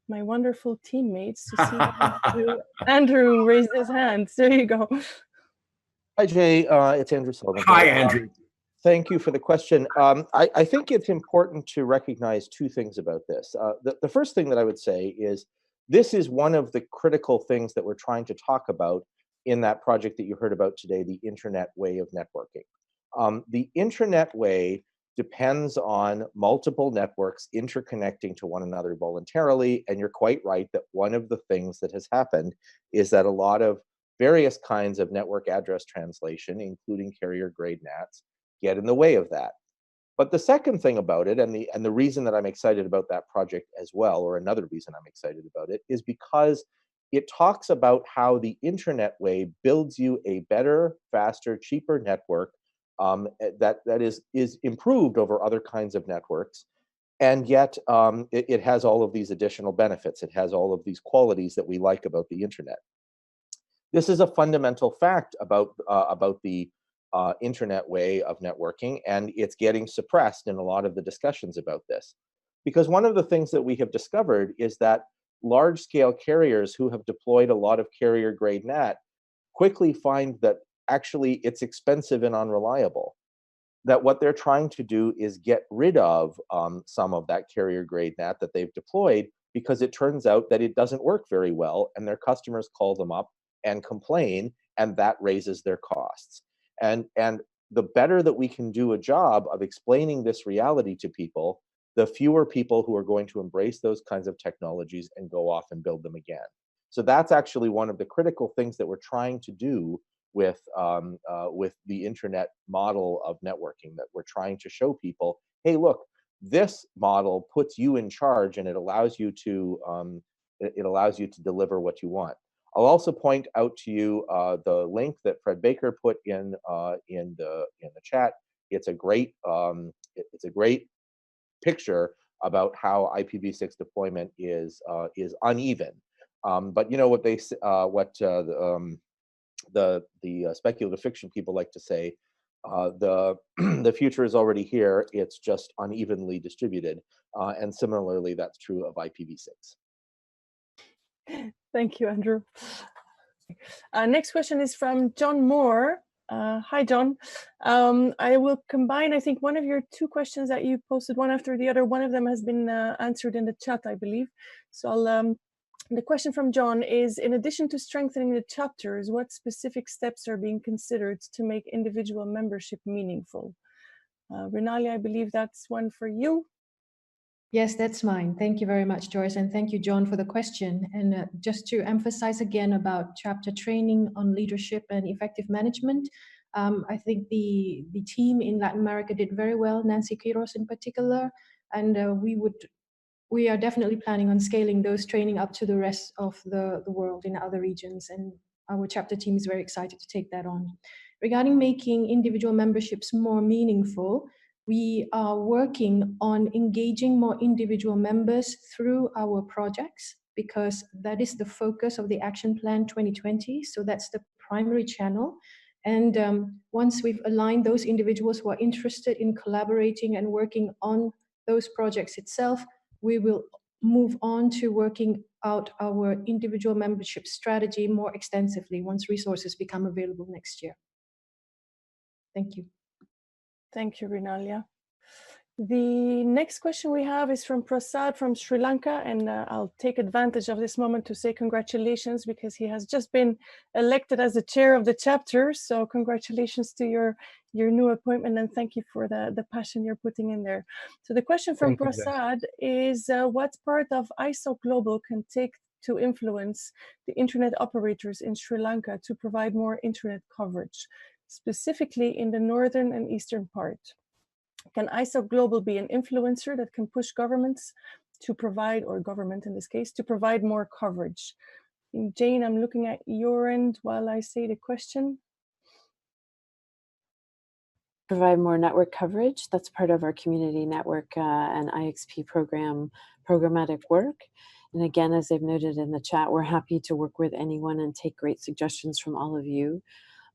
my wonderful teammates to see Andrew raised his hand. There you go. Hi, Jay. It's Andrew Sullivan. Hi, Andrew. Thank you for the question. I think it's important to recognize two things about this. The first thing that I would say is this is one of the critical things that we're trying to talk about in that project that you heard about today, the internet way of networking. The internet way depends on multiple networks interconnecting to one another voluntarily, and you're quite right that one of the things that has happened is that a lot of various kinds of network address translation, including carrier grade NATs, get in the way of that. But the second thing about it, and the reason that I'm excited about that project as well, or another reason I'm excited about it, is because it talks about how the internet way builds you a better, faster, cheaper network that is improved over other kinds of networks. And yet it has all of these additional benefits. It has all of these qualities that we like about the internet. This is a fundamental fact about the internet way of networking, and it's getting suppressed in a lot of the discussions about this. Because one of the things that we have discovered is that large-scale carriers who have deployed a lot of carrier-grade NAT quickly find that actually it's expensive and unreliable. That what they're trying to do is get rid of some of that carrier grade NAT that they've deployed, because it turns out that it doesn't work very well, and their customers call them up and complain, and that raises their costs. And the better that we can do a job of explaining this reality to people, the fewer people who are going to embrace those kinds of technologies and go off and build them again. So that's actually one of the critical things that we're trying to do with the internet model of networking, that we're trying to show people, hey, look, this model puts you in charge, and it allows you to deliver what you want. I'll also point out to you the link that Fred Baker put in the chat. It's a great picture about how IPv6 deployment is uneven. But you know what the speculative fiction people like to say, the future is already here. It's just unevenly distributed, and similarly, that's true of IPv6. Thank you, Andrew. Next question is from John Moore. Hi, John. I will combine, I think, one of your two questions that you posted one after the other. One of them has been answered in the chat, I believe. So the question from John is, in addition to strengthening the chapters, what specific steps are being considered to make individual membership meaningful? Rinalia, I believe that's one for you. Yes, that's mine. Thank you very much, Joyce, and thank you, John, for the question. And just to emphasize again about chapter training on leadership and effective management, I think the team in Latin America did very well, Nancy Quiros in particular, and we are definitely planning on scaling those training up to the rest of the world in other regions, and our chapter team is very excited to take that on. Regarding making individual memberships more meaningful, we are working on engaging more individual members through our projects, because that is the focus of the Action Plan 2020. So that's the primary channel. And once we've aligned those individuals who are interested in collaborating and working on those projects itself, we will move on to working out our individual membership strategy more extensively once resources become available next year. Thank you. Thank you, Rinalia. The next question we have is from Prasad from Sri Lanka, and I'll take advantage of this moment to say congratulations, because he has just been elected as the chair of the chapter. So congratulations to your new appointment, and thank you for the passion you're putting in there. So the question from Prasad is, what part of ISO Global can take to influence the internet operators in Sri Lanka to provide more internet coverage, specifically in the northern and eastern part? Can ISO Global be an influencer that can push governments to provide, or government in this case, to provide more coverage? Jane, I'm looking at your end while I say the question. Provide more network coverage. That's part of our community network and IXP program programmatic work. And again, as I've noted in the chat, we're happy to work with anyone and take great suggestions from all of you.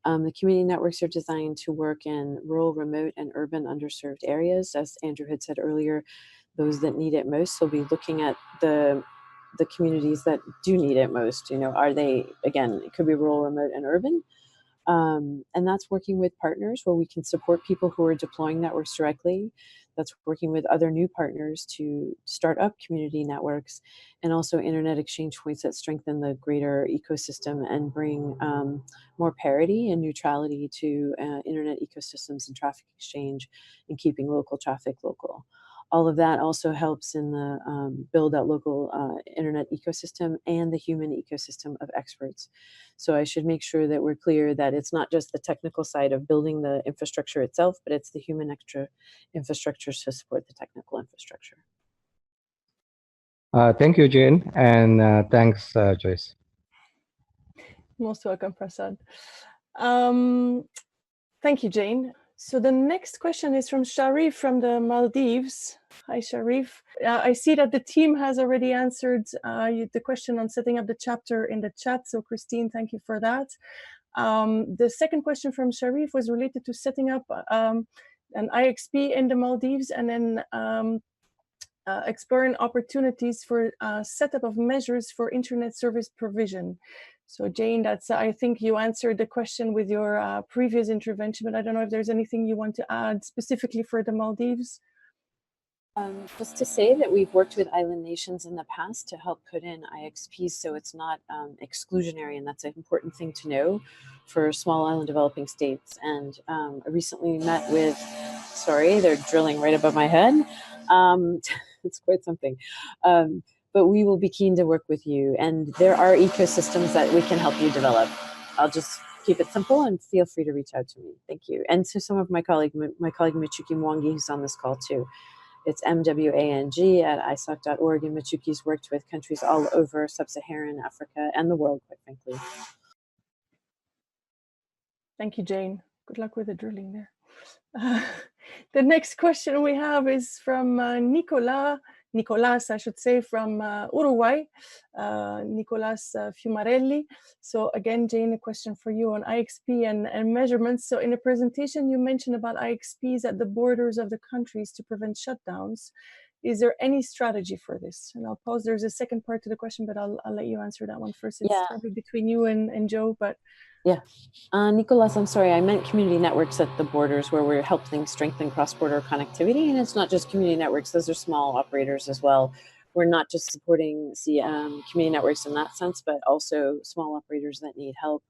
The community networks are designed to work in rural, remote, and urban underserved areas. As Andrew had said earlier, those that need it most. So we'll be looking at the communities that do need it most. You know, are they, again, it could be rural, remote, and urban. And that's working with partners where we can support people who are deploying networks directly. That's working with other new partners to start up community networks, and also internet exchange points that strengthen the greater ecosystem and bring more parity and neutrality to internet ecosystems and traffic exchange, and keeping local traffic local. All of that also helps in the build that local internet ecosystem and the human ecosystem of experts. So I should make sure that we're clear that it's not just the technical side of building the infrastructure itself, but it's the human extra infrastructures to support the technical infrastructure. Thank you, Jane, and thanks, Joyce. Most welcome, Prasad. Thank you, Jane. So the next question is from Sharif from the Maldives. Hi, Sharif. I see that the team has already answered the question on setting up the chapter in the chat. So Christine, thank you for that. The second question from Sharif was related to setting up an IXP in the Maldives, and then exploring opportunities for setup of measures for internet service provision. So Jane, that's I think you answered the question with your previous intervention, but I don't know if there's anything you want to add specifically for the Maldives. Just to say that we've worked with island nations in the past to help put in IXPs so it's not exclusionary, and that's an important thing to know for small island developing states. And I recently met with, sorry, they're drilling right above my head. It's quite something. But we will be keen to work with you, and there are ecosystems that we can help you develop. I'll just keep it simple and feel free to reach out to me. Thank you. And to some of my colleague Michuki Mwangi, who's on this call too. It's mwang@isoc.org, and Michuki's worked with countries all over sub-Saharan Africa and the world, quite frankly. Thank you, Jane. Good luck with the drilling there. The next question we have is from Nicolas, I should say, from Uruguay, Nicolas Fiumarelli. So again, Jane, a question for you on IXP and measurements. So in the presentation, you mentioned about IXPs at the borders of the countries to prevent shutdowns. Is there any strategy for this? And I'll pause. There's a second part to the question, but I'll let you answer that one first. It's probably between you and Joe, but. Yeah. Nicolas, I'm sorry, I meant community networks at the borders where we're helping strengthen cross-border connectivity. And it's not just community networks, those are small operators as well. We're not just supporting community networks in that sense, but also small operators that need help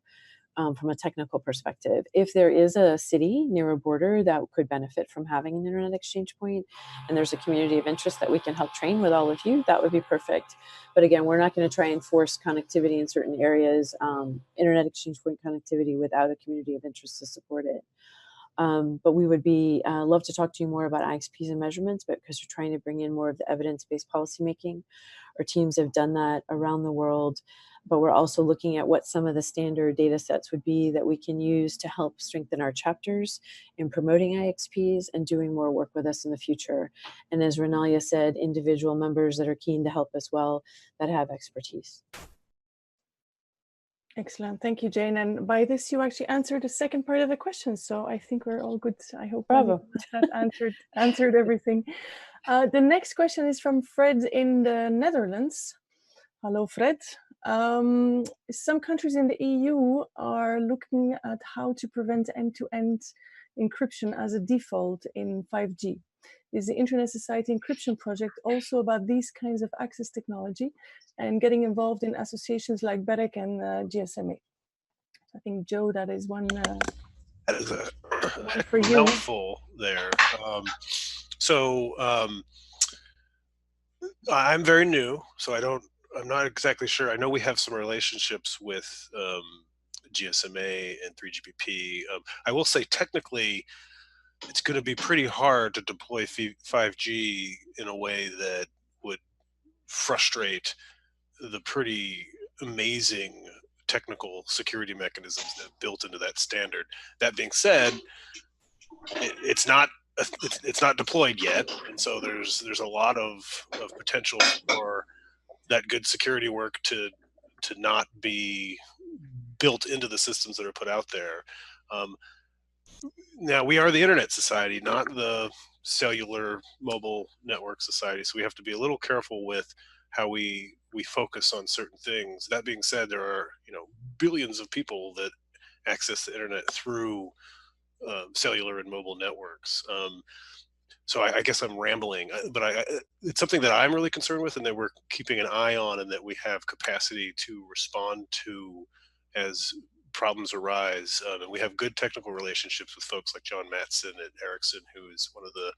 from a technical perspective. If there is a city near a border that could benefit from having an internet exchange point, and there's a community of interest that we can help train with all of you, that would be perfect. But again, we're not going to try and force connectivity in certain areas, internet exchange point connectivity without a community of interest to support it. But we would be love to talk to you more about IXPs and measurements, but because we're trying to bring in more of the evidence-based policymaking, our teams have done that around the world. But we're also looking at what some of the standard data sets would be that we can use to help strengthen our chapters in promoting IXPs and doing more work with us in the future. And as Rinalia said, individual members that are keen to help as well, that have expertise. Excellent. Thank you, Jane. And by this, you actually answered the second part of the question. So I think we're all good. I hope that answered everything. The next question is from Fred in the Netherlands. Hello, Fred. Some countries in the EU are looking at how to prevent end-to-end encryption as a default in 5G. Is the Internet Society Encryption Project also about these kinds of access technology and getting involved in associations like BEREC and GSMA? I think, Joe, that is one, that is a one for you. Mouthful there. I'm very new, so I'm not exactly sure. I know we have some relationships with GSMA and 3GPP. I will say technically, it's going to be pretty hard to deploy 5G in a way that would frustrate the pretty amazing technical security mechanisms that are built into that standard. That being said, it's not deployed yet, and so there's a lot of potential for that good security work to not be built into the systems that are put out there. Now, we are the Internet Society, not the Cellular Mobile Network Society, so we have to be a little careful with how we focus on certain things. That being said, there are billions of people that access the internet through cellular and mobile networks. So I guess I'm rambling, but it's something that I'm really concerned with, and that we're keeping an eye on, and that we have capacity to respond to as problems arise. And we have good technical relationships with folks like John Mattson at Ericsson, who is one of the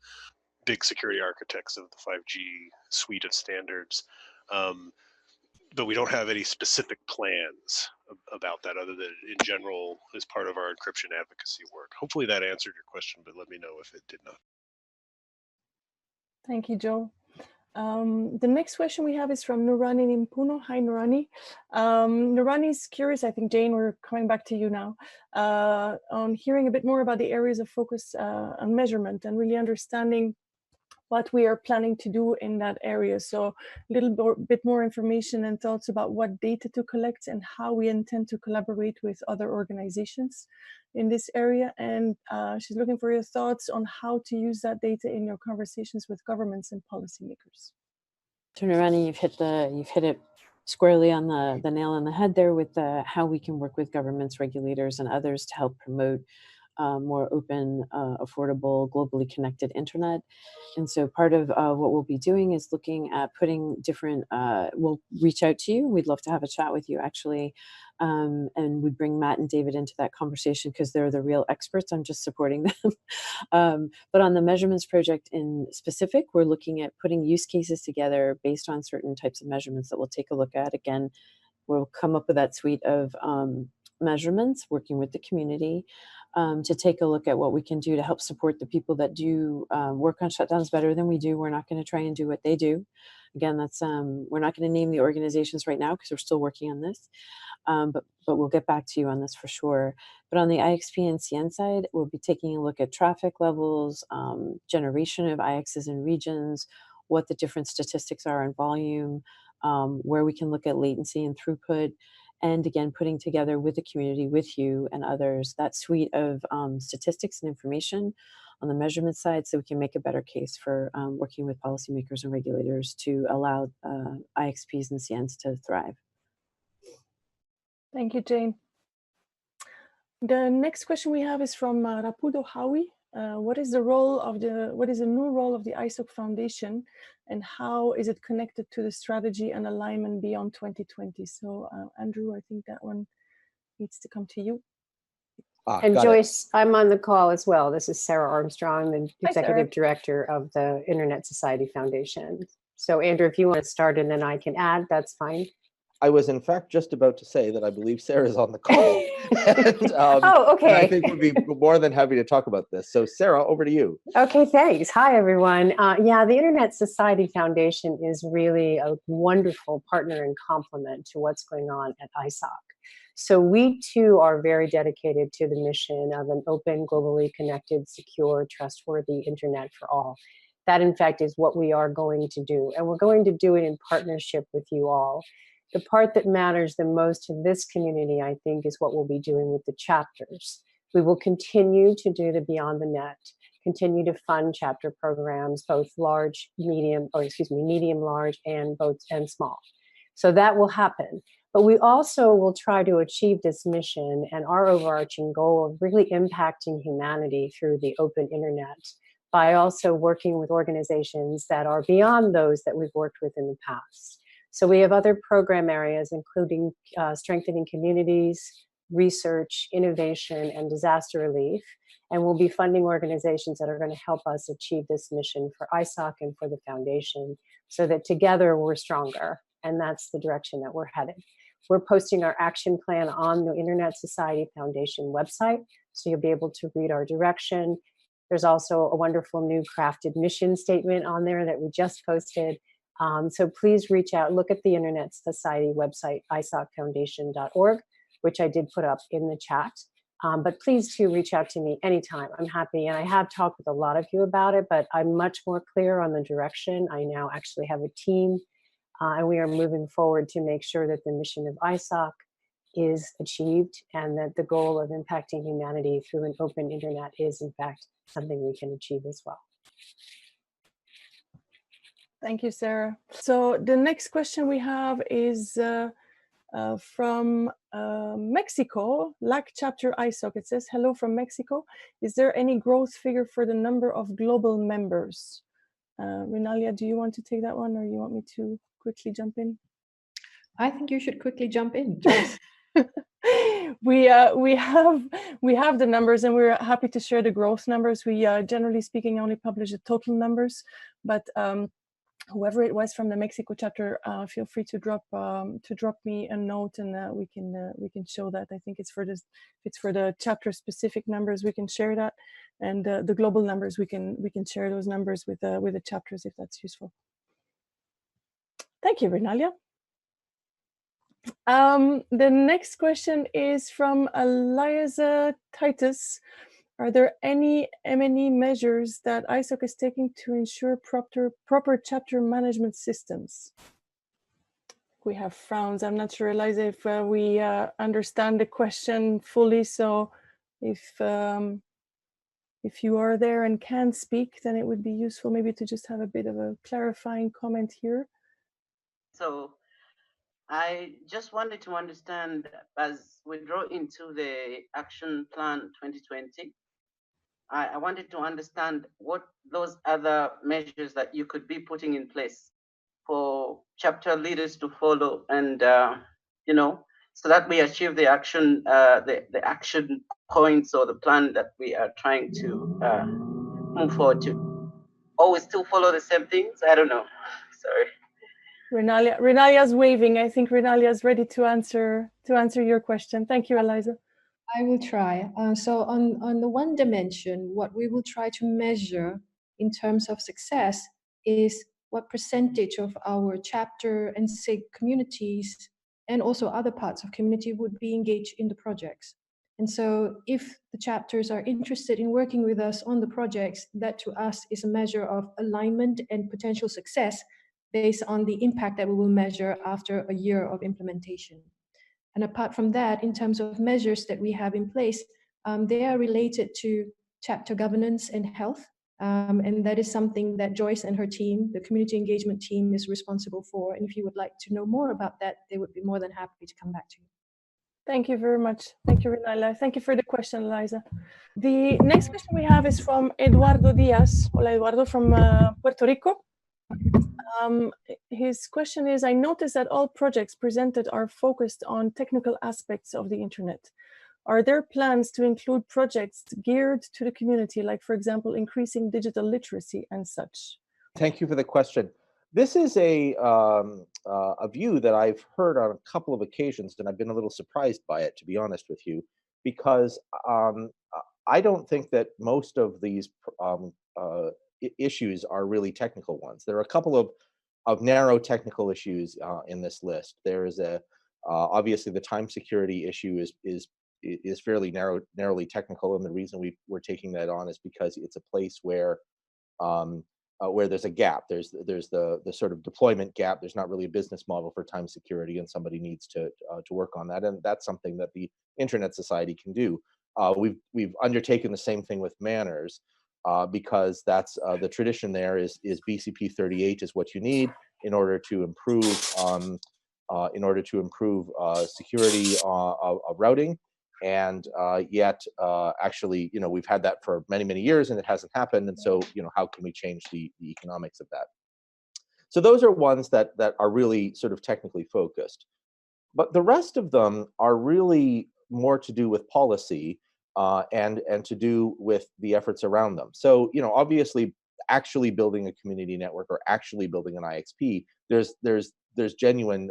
big security architects of the 5G suite of standards. But we don't have any specific plans about that, other than in general as part of our encryption advocacy work. Hopefully that answered your question, but let me know if it did not. Thank you, Joe. The next question we have is from Nurani Nimpuno. Hi, Nurani. Nurani is curious, I think, Jane, we're coming back to you now, on hearing a bit more about the areas of focus on measurement and really understanding what we are planning to do in that area. So a little bit more information and thoughts about what data to collect and how we intend to collaborate with other organizations in this area. And she's looking for your thoughts on how to use that data in your conversations with governments and policymakers. Rani, you've hit it squarely on the nail on the head there with how we can work with governments, regulators, and others to help promote more open, affordable, globally connected internet. And so part of what we'll be doing is looking at putting different, we'll reach out to you. We'd love to have a chat with you actually. And we'd bring Matt and David into that conversation because they're the real experts. I'm just supporting them. But on the measurements project in specific, we're looking at putting use cases together based on certain types of measurements that we'll take a look at. Again, we'll come up with that suite of measurements, working with the community to take a look at what we can do to help support the people that do work on shutdowns better than we do. We're not going to try and do what they do. Again, that's we're not going to name the organizations right now because we're still working on this. But we'll get back to you on this for sure. But on the IXP and CN side, we'll be taking a look at traffic levels, generation of IXs in regions, what the different statistics are in volume, where we can look at latency and throughput, and again, putting together with the community, with you and others, that suite of statistics and information on the measurement side so we can make a better case for working with policymakers and regulators to allow IXPs and CNs to thrive. Thank you, Jane. The next question we have is from Rapudo Howie. What is the new role of the ISOC Foundation, and how is it connected to the strategy and alignment beyond 2020? So, Andrew, I think that one needs to come to you. And Joyce, I'm on the call as well. This is Sarah Armstrong, the Executive Director of the Internet Society Foundation. So, Andrew, if you want to start and then I can add, that's fine. I was in fact just about to say that I believe Sarah's on the call. And, oh, okay. And I think we'd be more than happy to talk about this. So Sarah, over to you. Okay, thanks. Hi, everyone. Yeah, the Internet Society Foundation is really a wonderful partner and complement to what's going on at ISOC. So we too are very dedicated to the mission of an open, globally connected, secure, trustworthy internet for all. That, in fact, is what we are going to do. And we're going to do it in partnership with you all. The part that matters the most to this community, I think, is what we'll be doing with the chapters. We will continue to do the Beyond the Net, continue to fund chapter programs, both large, medium, large, and small. So that will happen. But we also will try to achieve this mission and our overarching goal of really impacting humanity through the open internet by also working with organizations that are beyond those that we've worked with in the past. So we have other program areas, including strengthening communities, research, innovation, and disaster relief. And we'll be funding organizations that are going to help us achieve this mission for ISOC and for the foundation so that together we're stronger. And that's the direction that we're headed. We're posting our action plan on the Internet Society Foundation website, so you'll be able to read our direction. There's also a wonderful new crafted mission statement on there that we just posted. So please reach out, look at the Internet Society website, isocfoundation.org, which I did put up in the chat. But please do reach out to me anytime. I'm happy, and I have talked with a lot of you about it, but I'm much more clear on the direction. I now actually have a team, and we are moving forward to make sure that the mission of ISOC is achieved and that the goal of impacting humanity through an open internet is, in fact, something we can achieve as well. Thank you, Sarah. So the next question we have is from Mexico, LAC chapter ISOC. It says, hello from Mexico. Is there any growth figure for the number of global members? Rinalia, do you want to take that one, or you want me to quickly jump in? I think you should quickly jump in, Joyce. We have the numbers, and we're happy to share the growth numbers. We generally speaking only publish the total numbers, but whoever it was from the Mexico chapter, feel free to drop me a note, and we can show that. I think it's for this. If it's for the chapter specific numbers, we can share that, and the global numbers we can share those numbers with the chapters if that's useful. Thank you, Rinalia. The next question is from Eliza Titus. Are there any M&E measures that ISOC is taking to ensure proper chapter management systems? We have frowns. I'm not sure, Eliza, if we understand the question fully. So if you are there and can speak, then it would be useful maybe to just have a bit of a clarifying comment here. So I just wanted to understand, as we draw into the action plan 2020, I wanted to understand what those other measures that you could be putting in place for chapter leaders to follow, and so that we achieve the action, the action points or the plan that we are trying to move forward to. Or we still follow the same things? I don't know. Sorry. Rinalia's waving. I think Rinalia is ready to answer your question. Thank you, Eliza. I will try. So on the one dimension, what we will try to measure in terms of success is what percentage of our chapter and SIG communities and also other parts of community would be engaged in the projects. And so if the chapters are interested in working with us on the projects, that to us is a measure of alignment and potential success based on the impact that we will measure after a year of implementation. And apart from that, in terms of measures that we have in place, they are related to chapter governance and health. And that is something that Joyce and her team, the community engagement team, is responsible for. And if you would like to know more about that, they would be more than happy to come back to you. Thank you very much. Thank you, Rinalia. Thank you for the question, Eliza. The next question we have is from Eduardo Diaz. Hola, Eduardo, from Puerto Rico. His question is, I noticed that all projects presented are focused on technical aspects of the internet. Are there plans to include projects geared to the community, like, for example, increasing digital literacy and such? Thank you for the question. This is a view that I've heard on a couple of occasions, and I've been a little surprised by it, to be honest with you, because I don't think that most of these issues are really technical ones. There are a couple of narrow technical issues in this list. There is obviously the time security issue is fairly narrowly technical, and the reason we're taking that on is because it's a place where there's a gap. There's the sort of deployment gap. There's not really a business model for time security, and somebody needs to work on that, and that's something that the Internet Society can do. We've undertaken the same thing with manners. Because that's the tradition there is BCP 38 is what you need in order to improve security of routing, and yet actually we've had that for many years and it hasn't happened, and so how can we change the economics of that? So those are ones that are really sort of technically focused, but the rest of them are really more to do with policy. And to do with the efforts around them. So, obviously, actually building a community network or actually building an IXP, there's genuine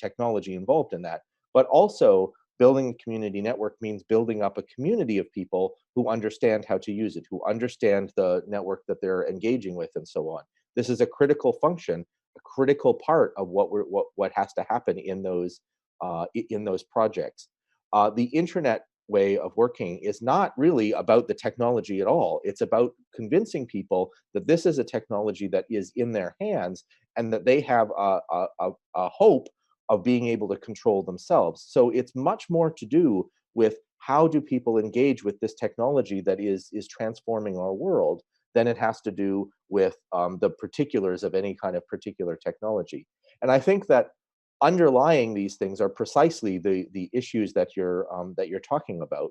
technology involved in that. But also, building a community network means building up a community of people who understand how to use it, who understand the network that they're engaging with, and so on. This is a critical function, a critical part of what has to happen in those projects. The internet way of working is not really about the technology at all. It's about convincing people that this is a technology that is in their hands and that they have a hope of being able to control themselves. So it's much more to do with how do people engage with this technology that is transforming our world than it has to do with the particulars of any kind of particular technology. And I think that underlying these things are precisely the issues that you're talking about.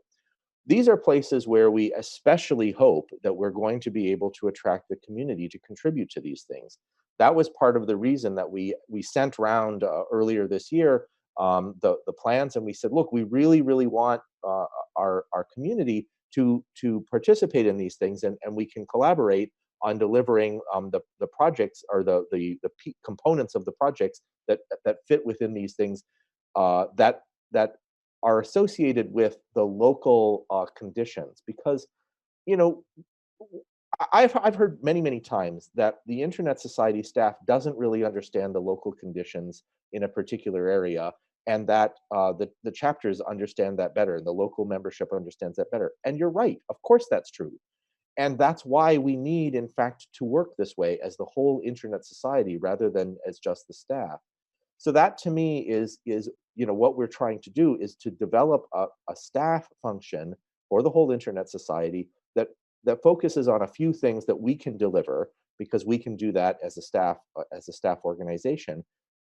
These are places where we especially hope that we're going to be able to attract the community to contribute to these things. That was part of the reason that we sent around earlier this year the plans, and we said, look, we really want our community to participate in these things, and we can collaborate on delivering the projects or the components of the projects that fit within these things that are associated with the local conditions. Because I've heard many times that the Internet Society staff doesn't really understand the local conditions in a particular area, and that the chapters understand that better, and the local membership understands that better. And you're right, of course that's true. And that's why we need, in fact, to work this way as the whole internet society rather than as just the staff. So that to me is what we're trying to do is to develop a staff function for the whole internet society that focuses on a few things that we can deliver, because we can do that as a staff organization.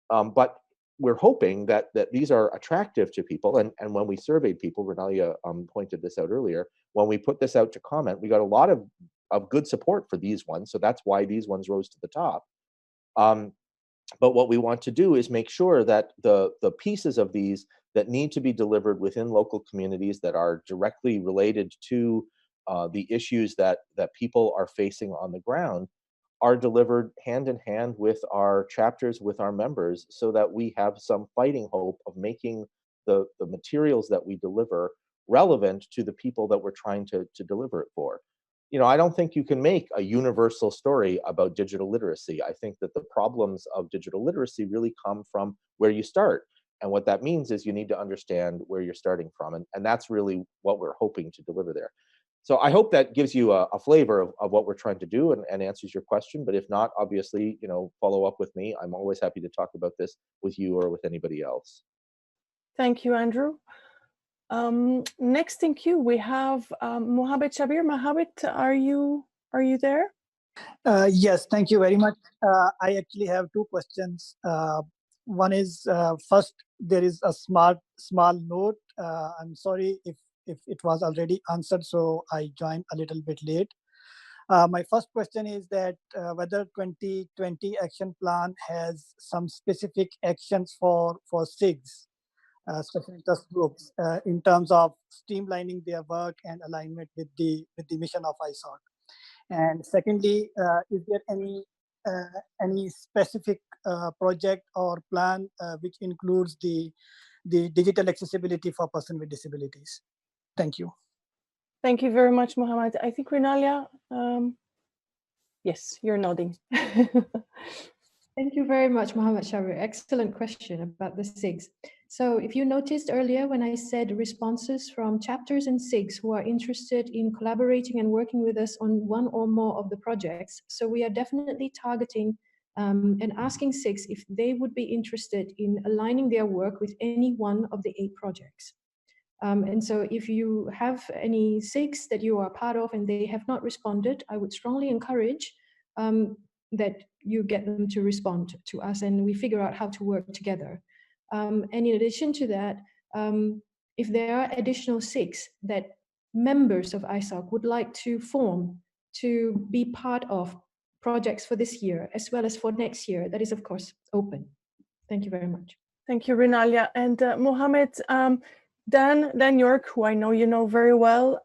But we're hoping that these are attractive to people. And when we surveyed people, Rinalia pointed this out earlier, when we put this out to comment, we got a lot of good support for these ones. So that's why these ones rose to the top. But what we want to do is make sure that the pieces of these that need to be delivered within local communities that are directly related to the issues that people are facing on the ground are delivered hand in hand with our chapters, with our members, so that we have some fighting hope of making the materials that we deliver relevant to the people that we're trying to deliver it for. I don't think you can make a universal story about digital literacy. I think that the problems of digital literacy really come from where you start. And what that means is you need to understand where you're starting from. And that's really what we're hoping to deliver there. So I hope that gives you a flavor of what we're trying to do and answers your question. But if not, obviously, follow up with me. I'm always happy to talk about this with you or with anybody else. Thank you, Andrew. Next in queue, we have Mohammed Shabir. Mohammed, are you there? Yes, thank you very much. I actually have two questions. One is, first, there is a small note. I'm sorry if it was already answered, so I joined a little bit late. My first question is that whether 2020 action plan has some specific actions for SIGs, special interest groups, in terms of streamlining their work and alignment with the mission of ISOC. And secondly, is there any specific project or plan which includes the digital accessibility for persons with disabilities? Thank you. Thank you very much, Mohammed. I think Rinalia, yes, you're nodding. Thank you very much, Mohammed Shabir. Excellent question about the SIGs. So if you noticed earlier when I said responses from chapters and SIGs who are interested in collaborating and working with us on one or more of the projects, so we are definitely targeting and asking SIGs if they would be interested in aligning their work with any one of the 8 projects. And so if you have any SIGs that you are part of and they have not responded, I would strongly encourage that you get them to respond to us and we figure out how to work together. And in addition to that, if there are additional SIGs that members of ISOC would like to form to be part of projects for this year as well as for next year, that is of course open. Thank you very much. Thank you, Rinalia. And Mohammed, Dan York, who I know you know very well,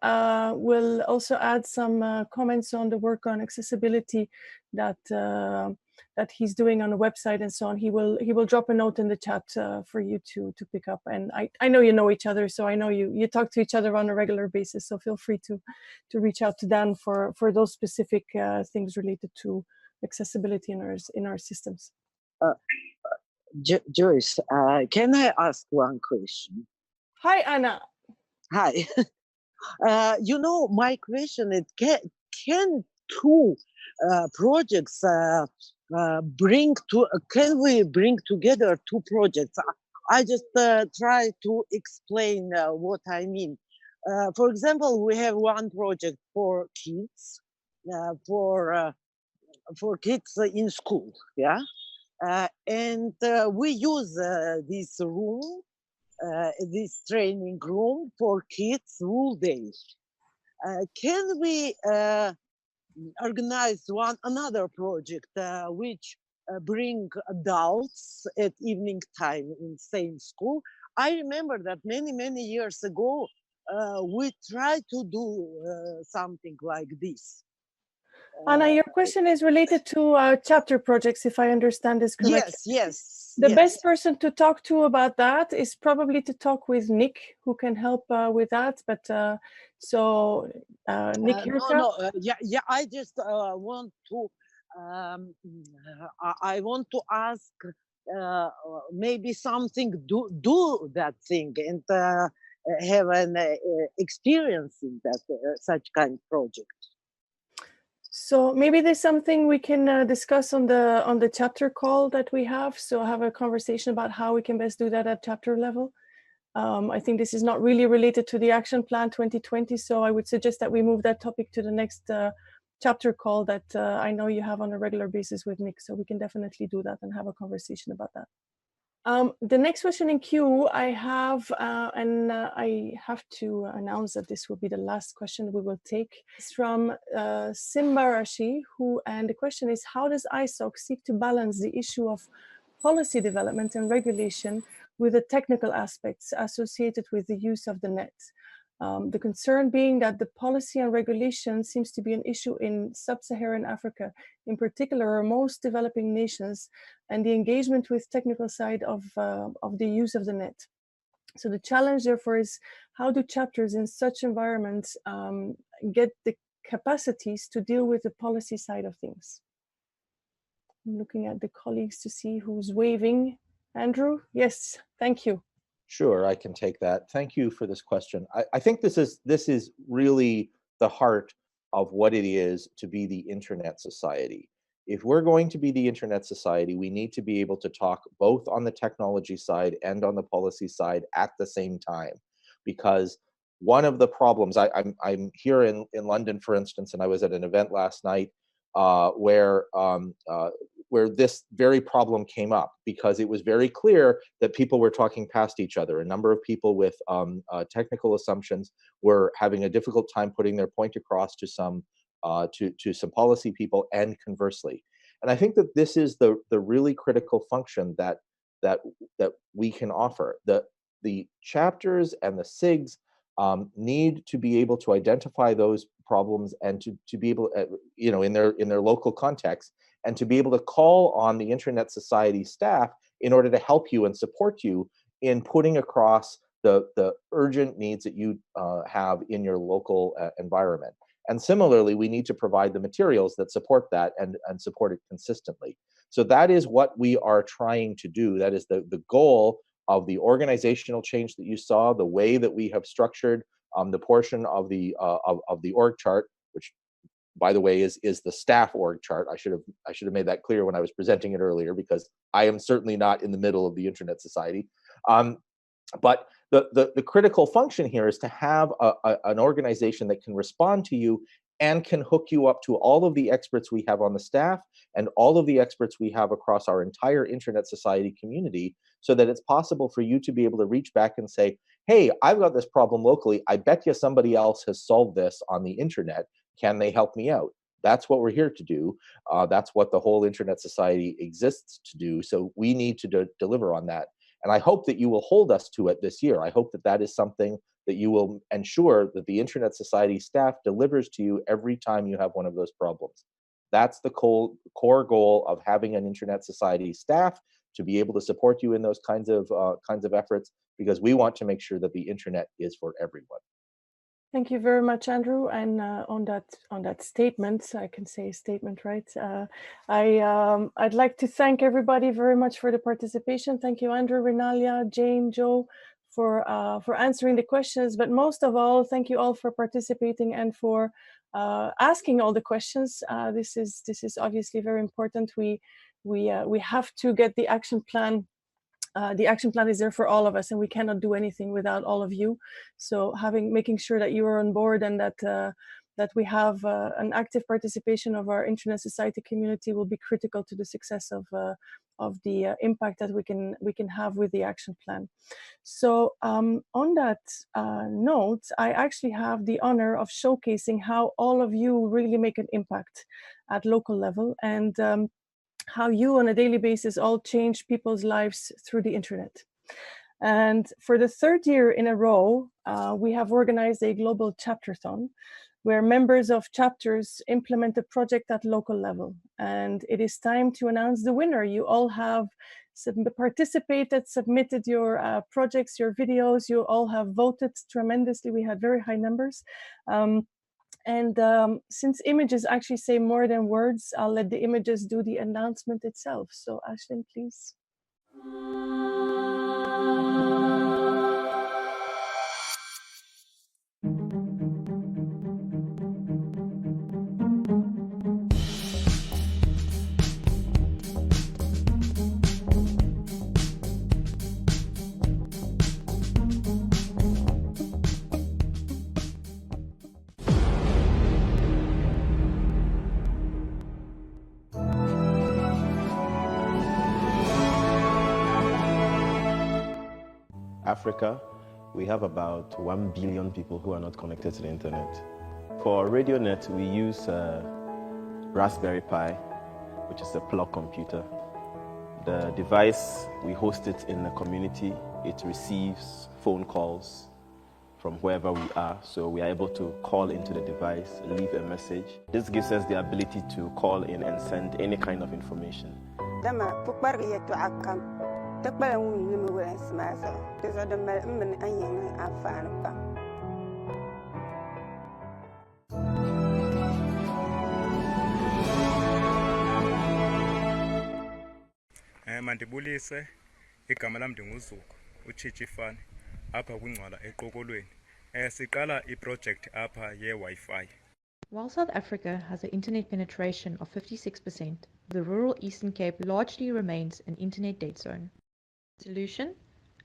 will also add some comments on the work on accessibility that he's doing on the website and so on. He will drop a note in the chat for you to pick up. And I know you know each other, so I know you talk to each other on a regular basis. So feel free to reach out to Dan for those specific things related to accessibility in our systems. Joyce, can I ask one question? Hi, Anna. Hi. My question is, can two projects can we bring together two projects? I just try to explain what I mean. For example, we have one project for kids, for kids in school, yeah? And we use this room, this training room for kids all day. Can we organize another project which bring adults at evening time in same school? I remember that many years ago we tried to do something like this. Anna, your question is related to chapter projects, if I understand this correctly. Yes. The best person to talk to about that is probably to talk with Nick, who can help with that. But Nick, I just want to I want to ask maybe something do that thing and have an experience in that such kind of project. So maybe there's something we can discuss on the chapter call that we have. So have a conversation about how we can best do that at chapter level. I think this is not really related to the action plan 2020. So I would suggest that we move that topic to the next chapter call that I know you have on a regular basis with Nick. So we can definitely do that and have a conversation about that. The next question in queue I have, and I have to announce that this will be the last question we will take. It's from Simbarashi, and the question is, how does ISOC seek to balance the issue of policy development and regulation with the technical aspects associated with the use of the net? The concern being that the policy and regulation seems to be an issue in sub-Saharan Africa, in particular most developing nations, and the engagement with technical side of the use of the net. So the challenge therefore is, how do chapters in such environments get the capacities to deal with the policy side of things? I'm looking at the colleagues to see who's waving. Andrew? Yes, thank you. Sure, I can take that. Thank you for this question. I think this is really the heart of what it is to be the Internet Society. If we're going to be the Internet Society, we need to be able to talk both on the technology side and on the policy side at the same time. Because one of the problems, I'm here in London, for instance, and I was at an event last night where this very problem came up, because it was very clear that people were talking past each other. A number of people with technical assumptions were having a difficult time putting their point across to some policy people, and conversely. And I think that this is the really critical function that we can offer. The chapters and the SIGs need to be able to identify those problems and to be able, in their local context, and to be able to call on the Internet Society staff in order to help you and support you in putting across the urgent needs that you have in your local environment. And similarly, we need to provide the materials that support that and support it consistently. So that is what we are trying to do. That is the goal of the organizational change that you saw, the way that we have structured the portion of the org chart, which, by the way, is the staff org chart. I should have made that clear when I was presenting it earlier, because I am certainly not in the middle of the Internet Society. But the critical function here is to have an organization that can respond to you and can hook you up to all of the experts we have on the staff and all of the experts we have across our entire Internet Society community, so that it's possible for you to be able to reach back and say, hey, I've got this problem locally. I bet you somebody else has solved this on the internet. Can they help me out? That's what we're here to do. That's what the whole Internet Society exists to do. So we need to deliver on that. And I hope that you will hold us to it this year. I hope that that is something that you will ensure that the Internet Society staff delivers to you every time you have one of those problems. That's the core goal of having an Internet Society staff, to be able to support you in those kinds of efforts, because we want to make sure that the internet is for everyone. Thank you very much, Andrew. And on that statement, I can say statement, right? I'd like to thank everybody very much for the participation. Thank you, Andrew, Rinalia, Jane, Joe, for answering the questions. But most of all, thank you all for participating and for asking all the questions. This is obviously very important. We have to get the action plan. The action plan is there for all of us, and we cannot do anything without all of you. So making sure that you are on board and that we have an active participation of our Internet Society community will be critical to the success of the impact that we can have with the action plan. So on that note, I actually have the honor of showcasing how all of you really make an impact at local level, and how you on a daily basis all change people's lives through the internet. And for the third year in a row, we have organized a global chapterthon where members of chapters implement a project at local level. And it is time to announce the winner. You all have participated, submitted your projects, your videos. You all have voted tremendously. We had very high numbers. Since images actually say more than words, I'll let the images do the announcement itself. So Ashlyn, please. Africa, we have about 1 billion people who are not connected to the internet. For RadioNet, we use Raspberry Pi, which is a plug computer. The device, we host it in the community. It receives phone calls from wherever we are, so we are able to call into the device, leave a message. This gives us the ability to call in and send any kind of information. Mandibulise igama lami ndinguzuku uChichifani apha kwingcwala eqokolweni siqala iproject apha ye-Wi-Fi. While South Africa has an internet penetration of 56%, the rural Eastern Cape largely remains an internet dead zone. Solution: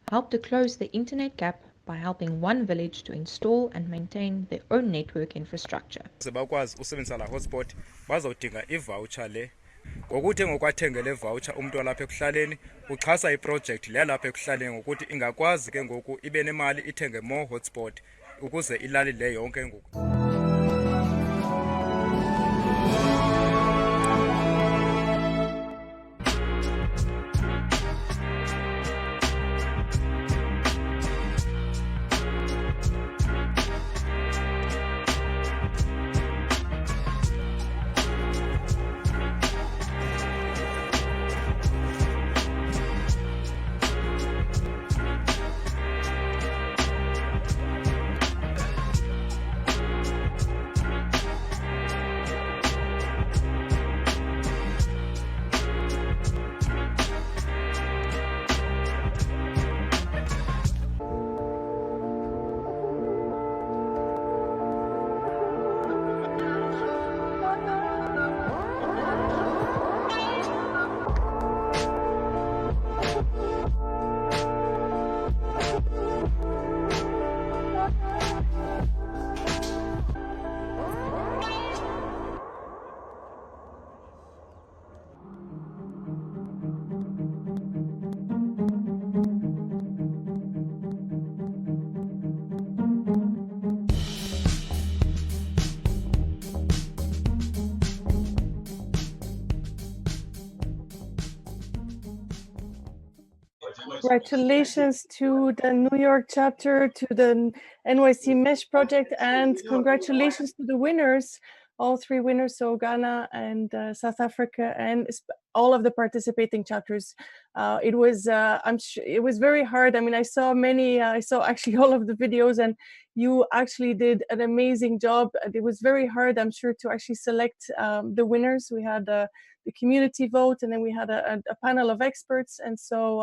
help to close the internet gap by helping one village to install and maintain their own network infrastructure. Bakwazi usebenzisa la hotspot bazodinga i-voucher le. Ngokuthi ngokwathenge le voucher umuntu walapha ekuhlaleni uchasa iproject le lapha ekuhlaleni ngokuthi ingakwazi ke ngoku ibe nemali ithenge more hotspot ukuze ilali le yonke ngoku. Congratulations to the New York chapter, to the NYC Mesh project, and congratulations to the winners, all three winners, so Ghana and South Africa, and all of the participating chapters. It was, I'm sure, it was very hard. I mean, I saw actually all of the videos, and you actually did an amazing job. It was very hard, I'm sure, to actually select the winners. We had the community vote, and then we had a panel of experts, and so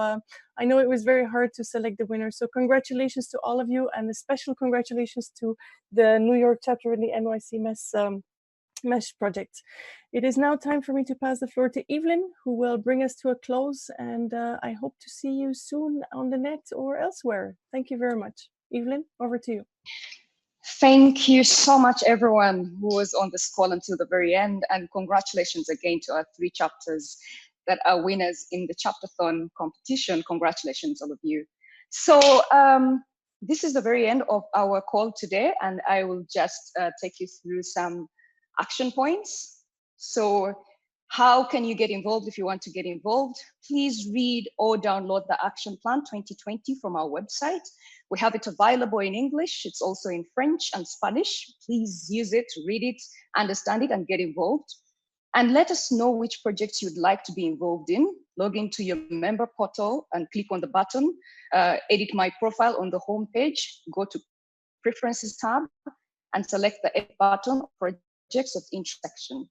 I know it was very hard to select the winners. So congratulations to all of you, and a special congratulations to the New York chapter and the NYC Mesh project. It is now time for me to pass the floor to Evelyn, who will bring us to a close, and I hope to see you soon on the net or elsewhere. Thank you very much. Evelyn, over to you. Thank you so much, everyone who was on this call until the very end, and congratulations again to our three chapters that are winners in the Chapterthon competition. Congratulations, all of you. So this is the very end of our call today, and I will just take you through some action points. So how can you get involved if you want to get involved? Please read or download the Action Plan 2020 from our website. We have it available in English. It's also in French and Spanish. Please use it, read it, understand it, and get involved. And let us know which projects you'd like to be involved in. Log into your member portal and click on the button, edit my profile on the home page, go to Preferences tab, and select the Edit button, Projects of Intersection.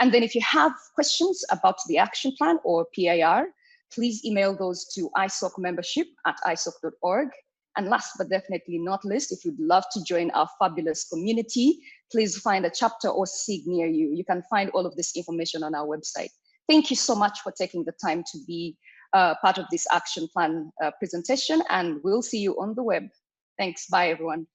And then if you have questions about the action plan or PIR, please email those to isoc.membership@isoc.org. And last but definitely not least, if you'd love to join our fabulous community, please find a chapter or SIG near you. You can find all of this information on our website. Thank you so much for taking the time to be part of this action plan presentation, and we'll see you on the web. Thanks. Bye, everyone.